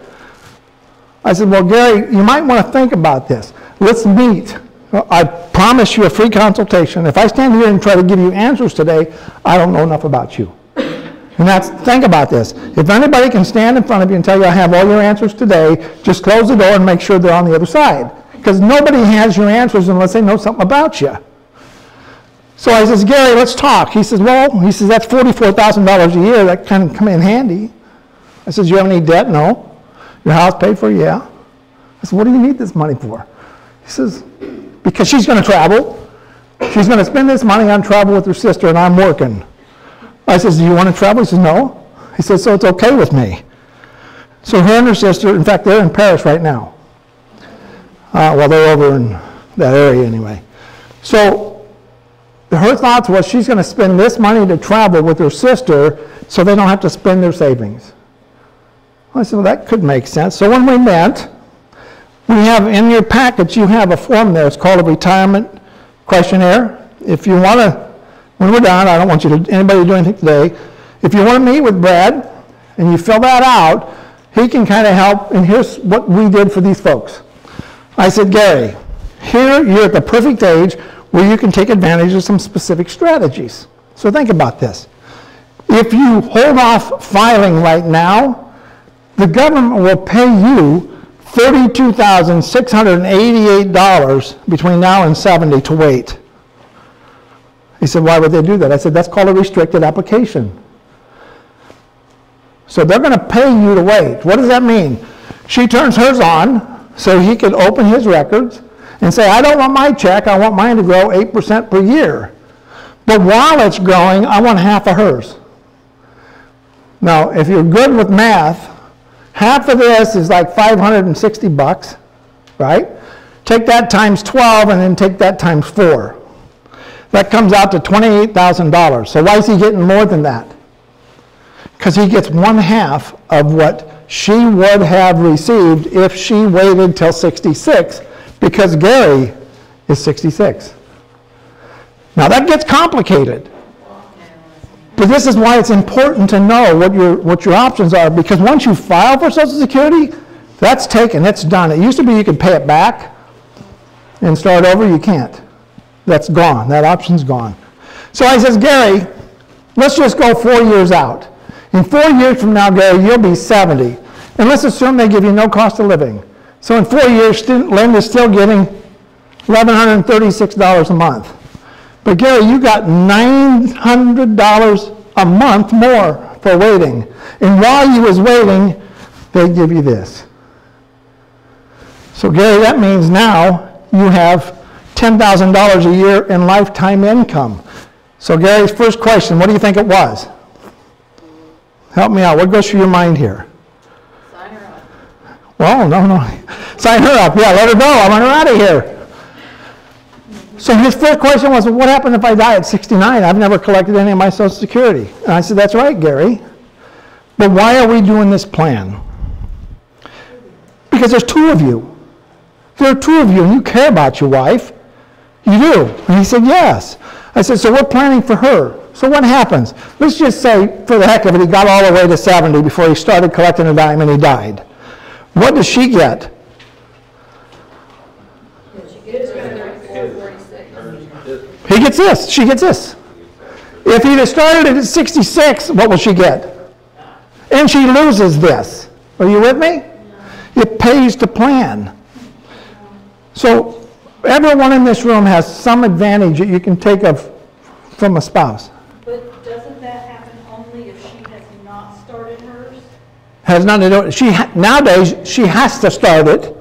I said, well, Gary, you might want to think about this. Let's meet. I promise you a free consultation. If I stand here and try to give you answers today, I don't know enough about you. And think about this. If anybody can stand in front of you and tell you I have all your answers today, just close the door and make sure they're on the other side. Because nobody has your answers unless they know something about you. So I says, Gary, let's talk. He says, well, that's $44,000 a year. That kind of come in handy. I says, you have any debt? No. Your house paid for? Yeah. I said, what do you need this money for? He says, because she's going to travel. She's going to spend this money on travel with her sister, and I'm working. I says, do you want to travel? He says, no. He says, so it's okay with me. So her and her sister, in fact, they're in Paris right now. Well, they're over in that area anyway. So her thoughts was she's going to spend this money to travel with her sister so they don't have to spend their savings. I said, well, that could make sense. So when we met, we have in your package, you have a form there. It's called a retirement questionnaire. If you want to, when we're done, I don't want anybody to do anything today. If you want to meet with Brad and you fill that out, he can kind of help. And here's what we did for these folks. I said, Gary, here you're at the perfect age where you can take advantage of some specific strategies. So think about this. If you hold off filing right now, the government will pay you $32,688 between now and 70 to wait. He said, why would they do that? I said, that's called a restricted application. So they're going to pay you to wait. What does that mean? She turns hers on so he can open his records and say, I don't want my check, I want mine to grow 8% per year. But while it's growing, I want half of hers. Now, if you're good with math, half of this is like $560, right? Take that times 12 and then take that times 4. That comes out to $28,000. So why is he getting more than that? Because he gets 1/2 of what she would have received if she waited till 66, because Gary is 66. Now that gets complicated. But this is why it's important to know what your options are, because once you file for Social Security, that's taken, it's done. It used to be you could pay it back and start over. You can't. That's gone. That option's gone. So I says, Gary, let's just go 4 years out. In 4 years from now, Gary, you'll be 70. And let's assume they give you no cost of living. So in 4 years, Linda's still getting $1,136 a month. But Gary, you got $900 a month more for waiting. And while you was waiting, they give you this. So Gary, that means now you have $10,000 a year in lifetime income. So Gary's first question, what do you think it was? Help me out. What goes through your mind here? Sign her up. Well, no. Sign her up. Yeah, let her go. I want her out of here. So his first question was, what happened if I die at 69? I've never collected any of my Social Security. And I said, that's right, Gary. But why are we doing this plan? Because there's two of you. There are two of you, and you care about your wife. You do. And he said, yes. I said, so we're planning for her. So what happens? Let's just say, for the heck of it, he got all the way to 70 before he started collecting a dime and he died. What does she get? He gets this. She gets this. If he'd have started it at 66, what will she get? And she loses this. Are you with me? It pays to plan. So everyone in this room has some advantage that you can take from a spouse. But doesn't that happen only if she has not started hers? Has nothing to do with it. Nowadays, she has to start it.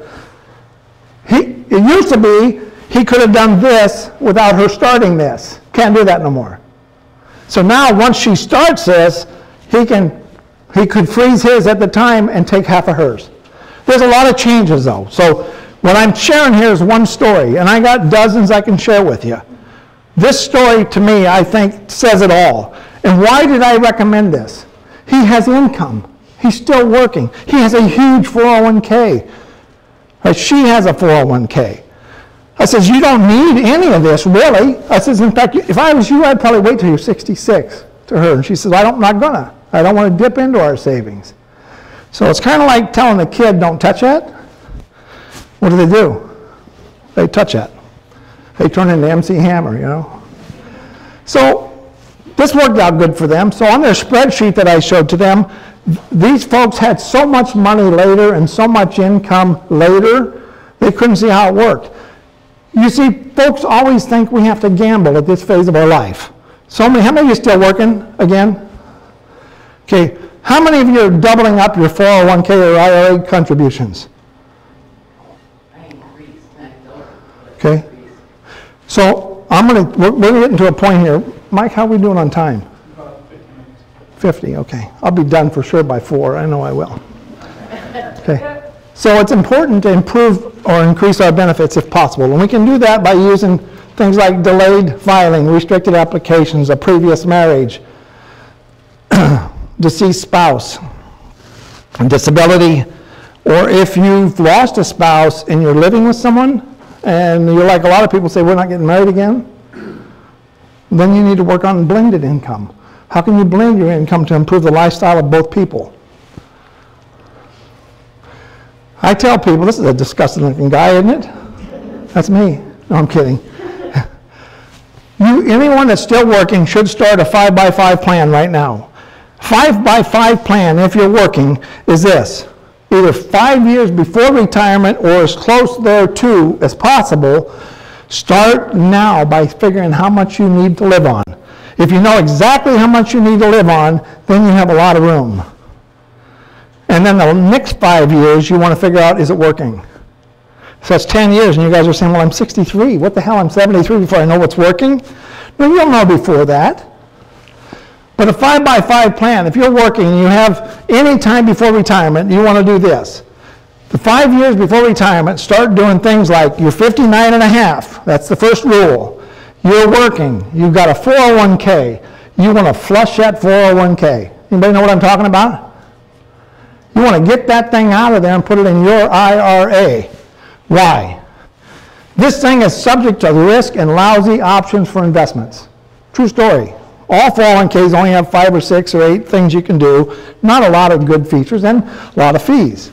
It used to be he could have done this without her starting this. Can't do that no more. So now, once she starts this, he could freeze his at the time and take half of hers. There's a lot of changes, though. So what I'm sharing here is one story, and I got dozens I can share with you. This story, to me, I think, says it all. And why did I recommend this? He has income. He's still working. He has a huge 401k. She has a 401k. I says, you don't need any of this, really. I says, in fact, if I was you, I'd probably wait till you're 66 to her. And she says, I'm not gonna. I don't want to dip into our savings. So it's kind of like telling a kid, don't touch that. What do? They touch that. They turn into MC Hammer, you know. So this worked out good for them. So on their spreadsheet that I showed to them, these folks had so much money later and so much income later, they couldn't see how it worked. You see, folks always think we have to gamble at this phase of our life. How many of you are still working again? Okay, how many of you are doubling up your 401k or IRA contributions? Okay, so we're getting to a point here. Mike, how are we doing on time? About 50 minutes. 50, okay. I'll be done for sure by 4. I know I will. Okay. So it's important to improve or increase our benefits if possible. And we can do that by using things like delayed filing, restricted applications, a previous marriage, deceased spouse, disability, or if you've lost a spouse and you're living with someone, and you're like a lot of people say, we're not getting married again, then you need to work on blended income. How can you blend your income to improve the lifestyle of both people? I tell people, this is a disgusting looking guy, isn't it? That's me. No, I'm kidding. Anyone that's still working should start a 5x5 plan right now. 5x5 plan, if you're working, is this. Either 5 years before retirement or as close thereto as possible. Start now by figuring how much you need to live on. If you know exactly how much you need to live on, then you have a lot of room. And then the next 5 years, you want to figure out, is it working? So that's 10 years, and you guys are saying, well, I'm 63. What the hell, I'm 73 before I know what's working? No, you'll know before that. But a 5x5 plan, if you're working and you have any time before retirement, you want to do this. The 5 years before retirement, start doing things like you're 59 and a half. That's the first rule. You're working. You've got a 401k. You want to flush that 401k. Anybody know what I'm talking about? You want to get that thing out of there and put it in your IRA. Why? This thing is subject to risk and lousy options for investments. True story. All 401ks only have 5 or 6 or 8 things you can do. Not a lot of good features and a lot of fees.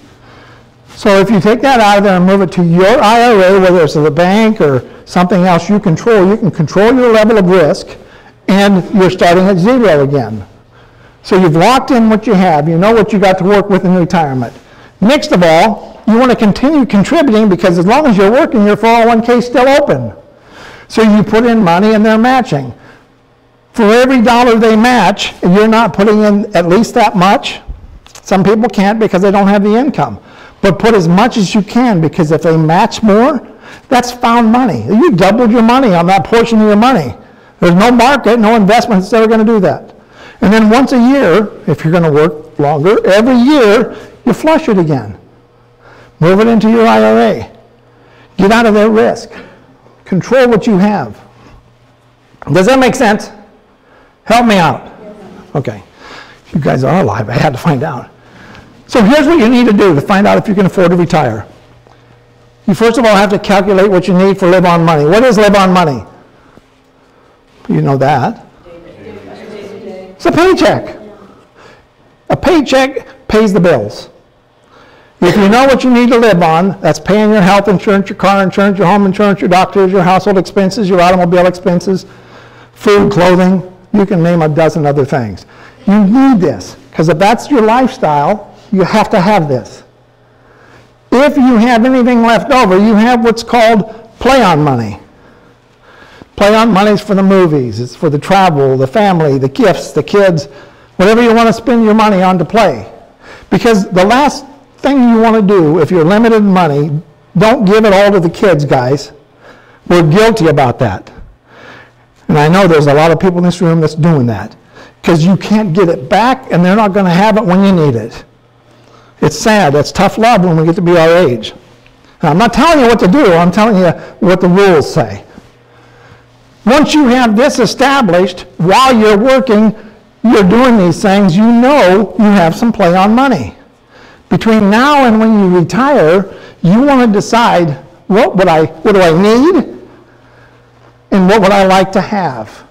So if you take that out of there and move it to your IRA, whether it's to the bank or something else you can control your level of risk, and you're starting at 0 again. So you've locked in what you have. You know what you got to work with in retirement. Next of all, you want to continue contributing because as long as you're working, your 401k is still open. So you put in money and they're matching. For every dollar they match, and you're not putting in at least that much. Some people can't because they don't have the income. But put as much as you can, because if they match more, that's found money. You doubled your money on that portion of your money. There's no market, no investment that's ever going to do that. And then once a year, if you're going to work longer, every year, you flush it again. Move it into your IRA. Get out of their risk. Control what you have. Does that make sense? Help me out. Okay. You guys are alive. I had to find out. So here's what you need to do to find out if you can afford to retire. You first of all have to calculate what you need for live-on money. What is live-on money? You know that. It's a paycheck. A paycheck pays the bills. If you know what you need to live on, that's paying your health insurance, your car insurance, your home insurance, your doctors, your household expenses, your automobile expenses, food, clothing, you can name a dozen other things. You need this, because if that's your lifestyle, you have to have this. If you have anything left over, you have what's called play-on money. Play-on money is for the movies, it's for the travel, the family, the gifts, the kids, whatever you want to spend your money on to play. Because the last thing you want to do, if you're limited in money, don't give it all to the kids, guys. We're guilty about that. And I know there's a lot of people in this room that's doing that. Because you can't get it back, and they're not going to have it when you need it. It's sad. That's tough love when we get to be our age. Now, I'm not telling you what to do. I'm telling you what the rules say. Once you have this established, while you're working, you're doing these things, you know you have some play on money. Between now and when you retire, you want to decide what do I need and what would I like to have.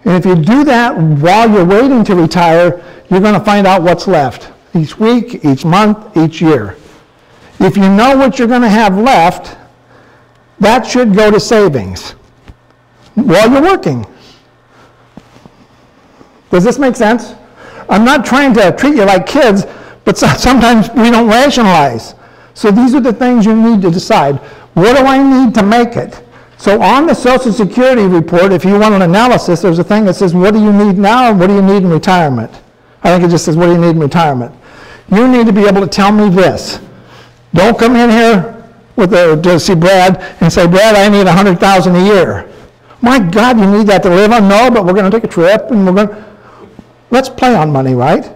And if you do that while you're waiting to retire, you're going to find out what's left each week, each month, each year. If you know what you're going to have left, that should go to savings while you're working. Does this make sense? I'm not trying to treat you like kids, but sometimes we don't rationalize. So these are the things you need to decide. What do I need to make it? So on the Social Security report, if you want an analysis, there's a thing that says, what do you need now and what do you need in retirement? I think it just says, what do you need in retirement? You need to be able to tell me this. Don't come in here to see Brad and say, Brad, I need $100,000 a year. My God, you need that to live on? No, but we're going to take a trip and we're going to... Let's play on money, right?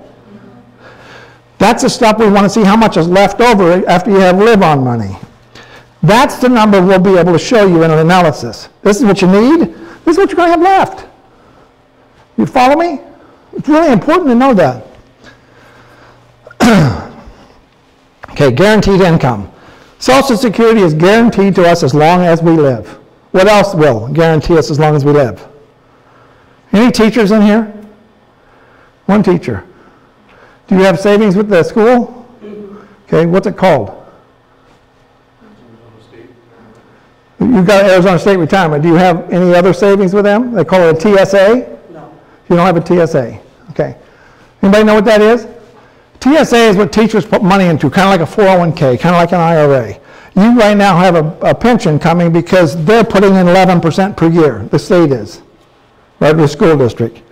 That's the stuff we want to see how much is left over after you have live-on money. That's the number we'll be able to show you in an analysis. This is what you need. This is what you're going to have left. You follow me? It's really important to know that. Okay, guaranteed income. Social Security is guaranteed to us as long as we live. What else will guarantee us as long as we live? Any teachers in here? One teacher. Do you have savings with the school? Okay, what's it called? You've got Arizona State Retirement. Do you have any other savings with them? They call it a TSA? No. You don't have a TSA. Okay. Anybody know what that is? TSA is what teachers put money into, kind of like a 401k, kind of like an IRA. You right now have a pension coming because they're putting in 11% per year. The state is, right? The school district.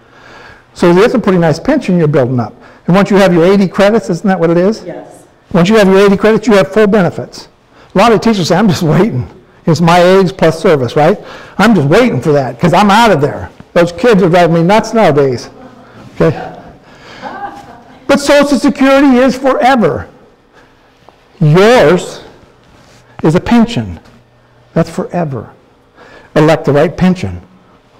So there's a pretty nice pension you're building up. And once you have your 80 credits, isn't that what it is? Yes. Once you have your 80 credits, you have full benefits. A lot of teachers say, I'm just waiting. It's my age plus service, right? I'm just waiting for that because I'm out of there. Those kids are driving me nuts nowadays. Okay? But Social Security is forever. Yours is a pension. That's forever. Elect the right pension.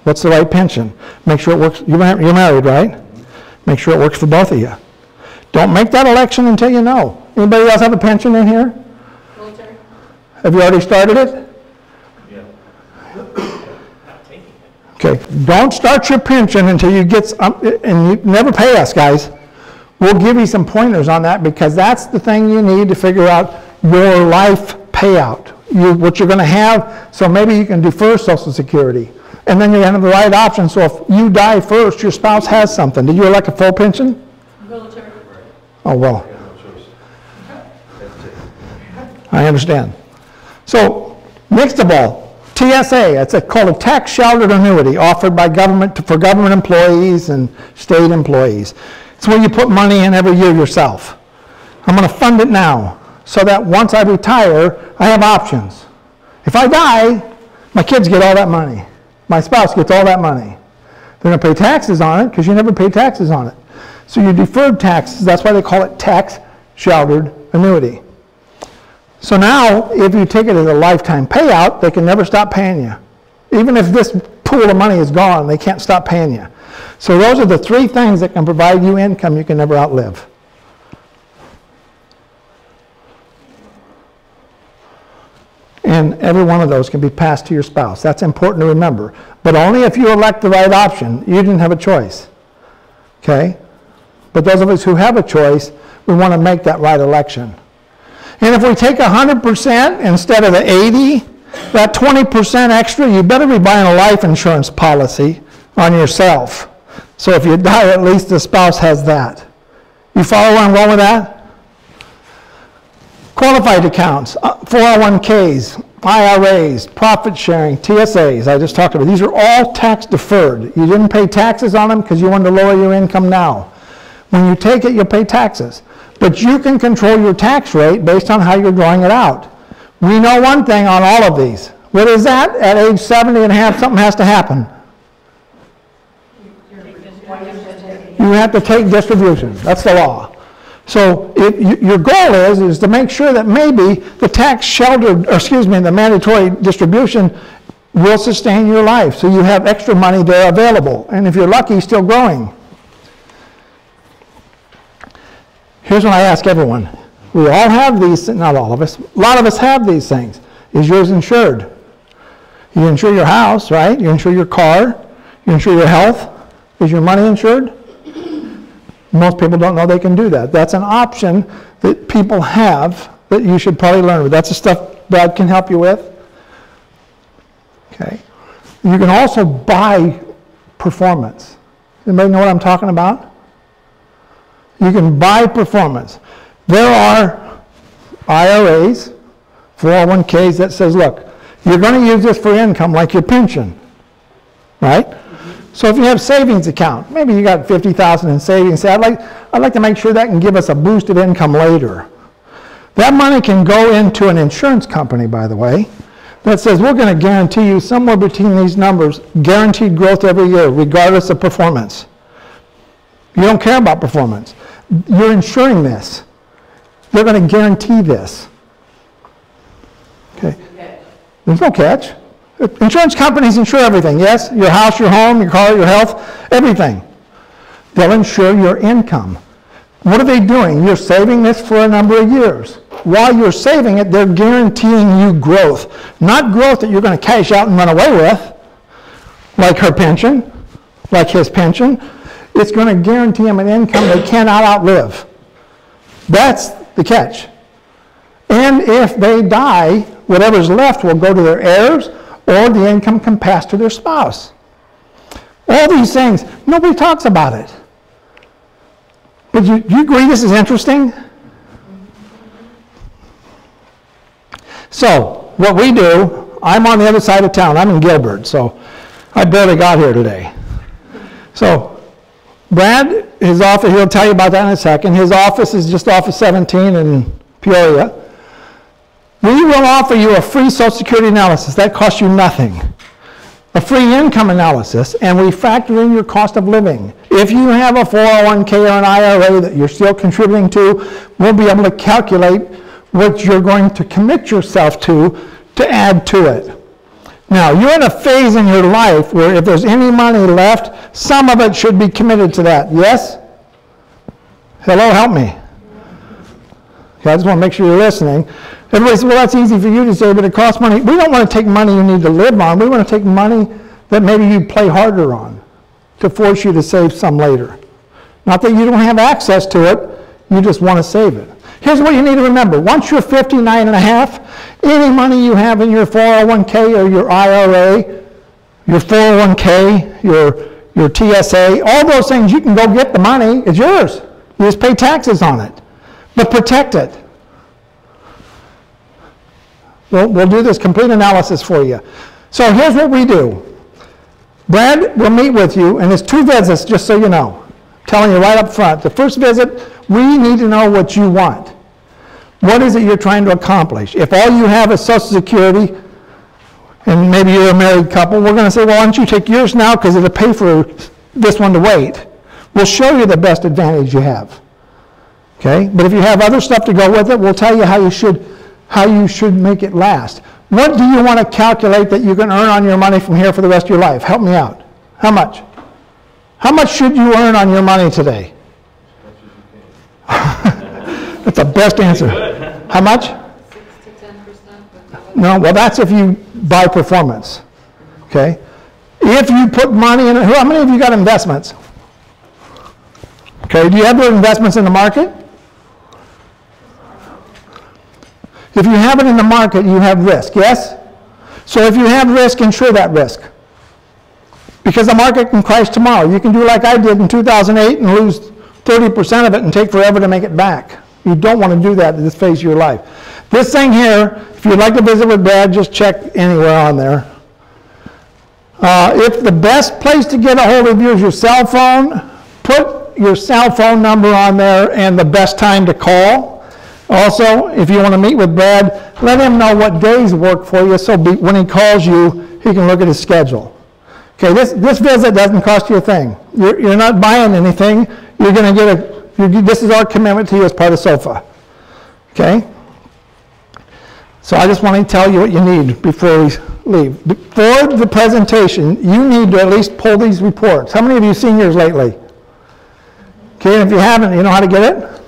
What's the right pension? Make sure it works. You're married, right? Make sure it works for both of you. Don't make that election until you know. Anybody else have a pension in here? Military. Have you already started it? Yeah. Not taking it. Okay. Don't start your pension until you get and you never pay us, guys. We'll give you some pointers on that because that's the thing you need to figure out your life payout, what you're going to have, so maybe you can defer Social Security. And then you have the right option, so if you die first, your spouse has something. Did you elect a full pension? Military. Oh, well. I understand. So, next of all, TSA, it's called a tax sheltered annuity offered by government for government employees and state employees. It's where you put money in every year yourself. I'm going to fund it now so that once I retire, I have options. If I die, my kids get all that money. My spouse gets all that money. They're going to pay taxes on it because you never pay taxes on it. So you deferred taxes. That's why they call it tax sheltered annuity. So now, if you take it as a lifetime payout, they can never stop paying you. Even if this pool of money is gone, they can't stop paying you. So those are the three things that can provide you income you can never outlive. And every one of those can be passed to your spouse. That's important to remember. But only if you elect the right option. You didn't have a choice. Okay? But those of us who have a choice, we want to make that right election. And if we take 100% instead of the 80%, that 20% extra, you better be buying a life insurance policy on yourself. So if you die, at least the spouse has that. You follow where I'm going with that? Qualified accounts, 401ks, IRAs, profit sharing, TSAs, I just talked about. These are all tax deferred. You didn't pay taxes on them because you wanted to lower your income now. When you take it, you'll pay taxes. But you can control your tax rate based on how you're drawing it out. We know one thing on all of these. What is that? At age 70 and a half, something has to happen. You have to take distributions. That's the law. So your goal is to make sure that maybe the tax sheltered, or excuse me, the mandatory distribution will sustain your life. So you have extra money there available. And if you're lucky, still growing. Here's what I ask everyone. We all have these, not all of us, a lot of us have these things. Is yours insured? You insure your house, right? You insure your car. You insure your health. Is your money insured? Most people don't know they can do that. That's an option that people have that you should probably learn with. That's the stuff Brad can help you with. Okay. You can also buy performance. Anybody know what I'm talking about? You can buy performance. There are IRAs, 401ks that says, look, you're going to use this for income like your pension, right? So if you have savings account, maybe you got $50,000 in savings, say, I'd like to make sure that can give us a boost of income later. That money can go into an insurance company, by the way, that says we're going to guarantee you somewhere between these numbers, guaranteed growth every year, regardless of performance. You don't care about performance. You're insuring this. They're going to guarantee this. Okay. There's no catch. Insurance companies insure everything, yes? Your house, your home, your car, your health, everything. They'll insure your income. What are they doing? You're saving this for a number of years. While you're saving it, they're guaranteeing you growth. Not growth that you're going to cash out and run away with, like her pension, like his pension. It's going to guarantee them an income they cannot outlive. That's the catch. And if they die, whatever's left will go to their heirs, or the income can pass to their spouse. All these things, nobody talks about it. But you agree this is interesting? So, what we do, I'm on the other side of town. I'm in Gilbert, so I barely got here today. So, Brad, his office, he'll tell you about that in a second. His office is just off of 17 in Peoria. We will offer you a free Social Security analysis. That costs you nothing. A free income analysis, and we factor in your cost of living. If you have a 401k or an IRA that you're still contributing to, we'll be able to calculate what you're going to commit yourself to add to it. Now, you're in a phase in your life where if there's any money left, some of it should be committed to that. Yes? Hello, help me. Okay, I just want to make sure you're listening. Everybody says, well, that's easy for you to say, but it costs money. We don't want to take money you need to live on. We want to take money that maybe you play harder on to force you to save some later. Not that you don't have access to it, you just want to save it. Here's what you need to remember. Once you're 59 and a half, any money you have in your 401k or your IRA, your 401k, your TSA, all those things, you can go get the money. It's yours. You just pay taxes on it. But protect it. We'll do this complete analysis for you. So here's what we do. Brad will meet with you, and it's 2 visits, just so you know. I'm telling you right up front. The first visit, we need to know what you want. What is it you're trying to accomplish? If all you have is Social Security, and maybe you're a married couple, we're going to say, well, why don't you take yours now because it'll pay for this one to wait. We'll show you the best advantage you have. Okay? But if you have other stuff to go with it, we'll tell you how you should make it last. What do you want to calculate that you can earn on your money from here for the rest of your life? Help me out. How much? How much should you earn on your money today? That's the best answer. How much? 6 to 10%. No, well, that's if you buy performance. Okay? If you put money in it, how many of you got investments? Okay, do you have your investments in the market? If you have it in the market, you have risk, yes? So if you have risk, insure that risk. Because the market can crash tomorrow. You can do like I did in 2008 and lose 30% of it and take forever to make it back. You don't want to do that at this phase of your life. This thing here, if you'd like to visit with Dad, just check anywhere on there. If the best place to get a hold of you is your cell phone, put your cell phone number on there and the best time to call. Also, if you want to meet with Brad, let him know what days work for you so when he calls you, he can look at his schedule. Okay, this visit doesn't cost you a thing. You're not buying anything. You're going to get this is our commitment to you as part of SOFA. Okay? So I just want to tell you what you need before we leave. Before the presentation, you need to at least pull these reports. How many of you have seen yours lately? Okay, and if you haven't, you know how to get it?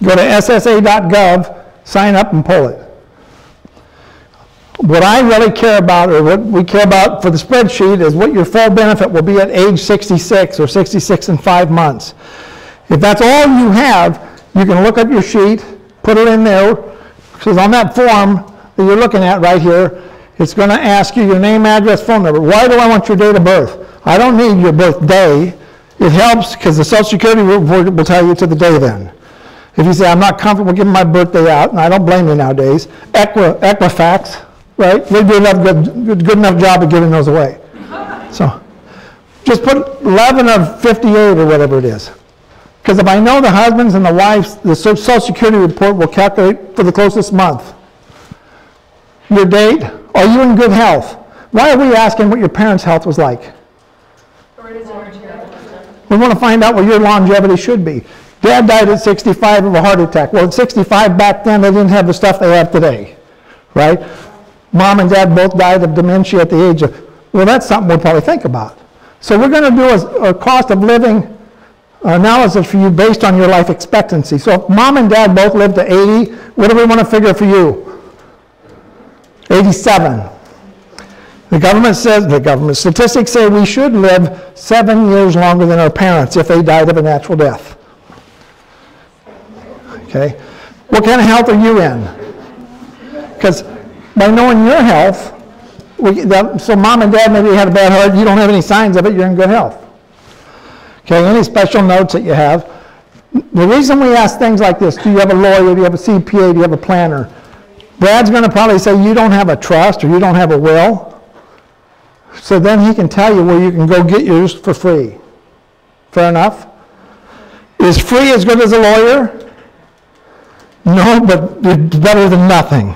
Go to ssa.gov, sign up, and pull it. What I really care about, or what we care about for the spreadsheet, is what your full benefit will be at age 66 or 66 and 5 months. If that's all you have, you can look up your sheet, put it in there, because on that form that you're looking at right here, it's going to ask you your name, address, phone number. Why do I want your date of birth? I don't need your birthday. It helps because the Social Security report will tell you to the day then. If you say, I'm not comfortable giving my birthday out, and I don't blame you nowadays, Equifax, right? They do a good enough job of giving those away. So just put 11 of 58 or whatever it is. Because if I know the husbands and the wives, the Social Security report will calculate for the closest month. Your date, are you in good health? Why are we asking what your parents' health was like? We want to find out what your longevity should be. Dad died at 65 of a heart attack. Well, at 65 back then, they didn't have the stuff they have today, right? Mom and Dad both died of dementia at the age of, well, that's something we'll probably think about. So we're going to do a cost of living analysis for you based on your life expectancy. So if Mom and Dad both lived to 80, what do we want to figure for you? 87. The statistics say we should live 7 years longer than our parents if they died of a natural death. Okay? What kind of health are you in? Because by knowing your health, so Mom and Dad maybe had a bad heart, you don't have any signs of it, you're in good health. Okay, any special notes that you have? The reason we ask things like this, do you have a lawyer, do you have a CPA, do you have a planner? Brad's going to probably say you don't have a trust or you don't have a will. So then he can tell you where you can go get yours for free. Fair enough? Is free as good as a lawyer? No, but it's better than nothing.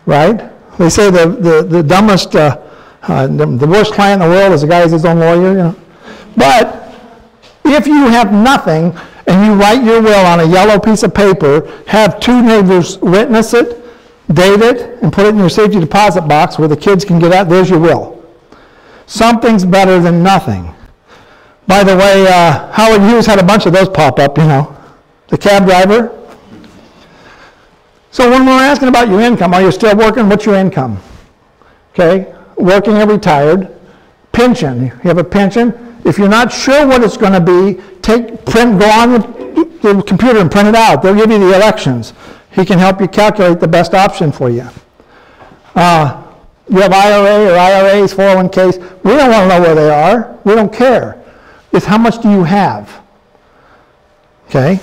Right? They say the dumbest, the worst client in the world is the guy who's his own lawyer. You know? But if you have nothing and you write your will on a yellow piece of paper, have 2 neighbors witness it, date it, and put it in your safety deposit box where the kids can get out, there's your will. Something's better than nothing. By the way, Howard Hughes had a bunch of those pop up, you know. The cab driver. So when we're asking about your income, are you still working? What's your income? Okay, working or retired. Pension, you have a pension. If you're not sure what it's going to be, go on the computer and print it out. They'll give you the elections. He can help you calculate the best option for you. You have IRA or IRAs, 401ks. We don't want to know where they are. We don't care. It's how much do you have? Okay?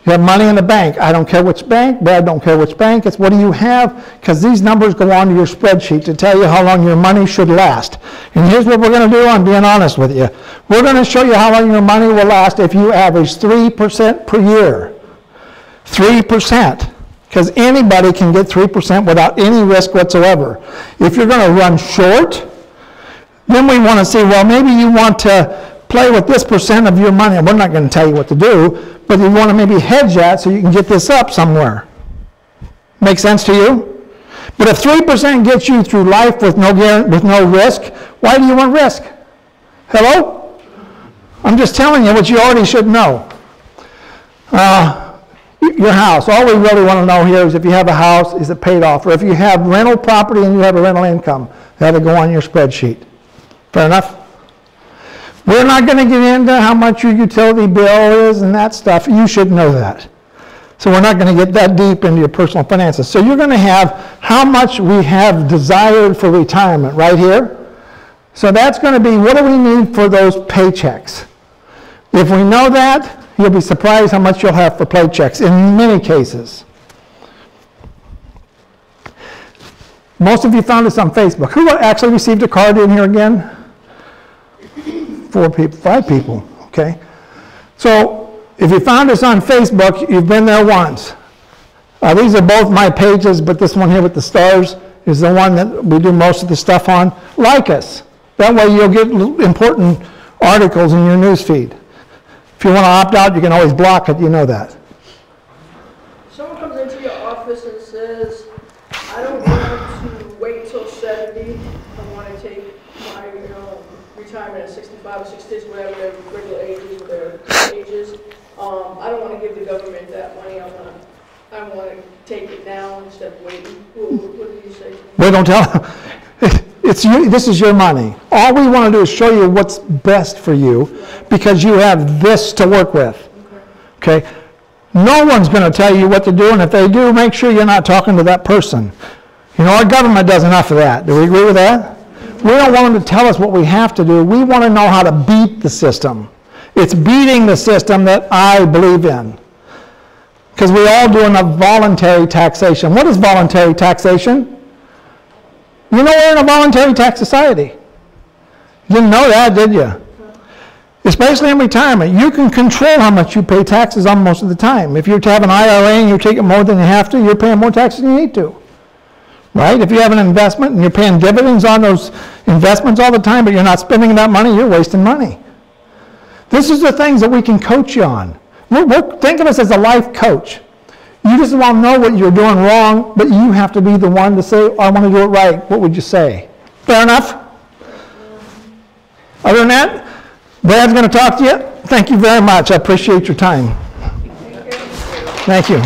You have money in the bank. I don't care which bank. Brad don't care which bank. It's what do you have? Because these numbers go onto your spreadsheet to tell you how long your money should last. And here's what we're going to do. I'm being honest with you. We're going to show you how long your money will last if you average 3% per year. 3%. Because anybody can get 3% without any risk whatsoever. If you're going to run short, then we want to see, well, maybe you want to play with this percent of your money. We're not going to tell you what to do, but you want to maybe hedge that so you can get this up somewhere. Make sense to you? But if 3% gets you through life with no risk, why do you want risk? Hello? I'm just telling you what you already should know. Your house. All we really want to know here is if you have a house, is it paid off? Or if you have rental property and you have a rental income, that'll go on your spreadsheet. Fair enough? We're not going to get into how much your utility bill is and that stuff. You should know that. So we're not going to get that deep into your personal finances. So you're going to have how much we have desired for retirement right here. So that's going to be what do we need for those paychecks. If we know that, you'll be surprised how much you'll have for paychecks in many cases. Most of you found us on Facebook. Who actually received a card in here again? 4 people, 5 people, okay? So if you found us on Facebook, you've been there once. These are both my pages, but this one here with the stars is the one that we do most of the stuff on. Like us. That way you'll get important articles in your news feed. If you want to opt out, you can always block it, you know that. Someone comes into your office and says, I don't want to wait till 70, I want to take my retirement at 65 or 60, whatever their regular ages or their ages. I don't want to give the government that money, I want to take it now instead of waiting. What do you say? Well, don't tell them. This is your money. All we want to do is show you what's best for you because you have this to work with. Okay? No one's going to tell you what to do, and if they do, make sure you're not talking to that person. You know, our government does enough of that. Do we agree with that? We don't want them to tell us what we have to do. We want to know how to beat the system. It's beating the system that I believe in. Because we all do enough voluntary taxation. What is voluntary taxation? You know we're in a voluntary tax society. You didn't know that, did you? Especially in retirement. You can control how much you pay taxes on most of the time. If you have an IRA and you're taking more than you have to, you're paying more taxes than you need to. Right? If you have an investment and you're paying dividends on those investments all the time, but you're not spending that money, you're wasting money. This is the things that we can coach you on. Think of us as a life coach. You just want to know what you're doing wrong, but you have to be the one to say, oh, I want to do it right. What would you say? Fair enough? Other than that, Brad's going to talk to you. Thank you very much. I appreciate your time. Thank you.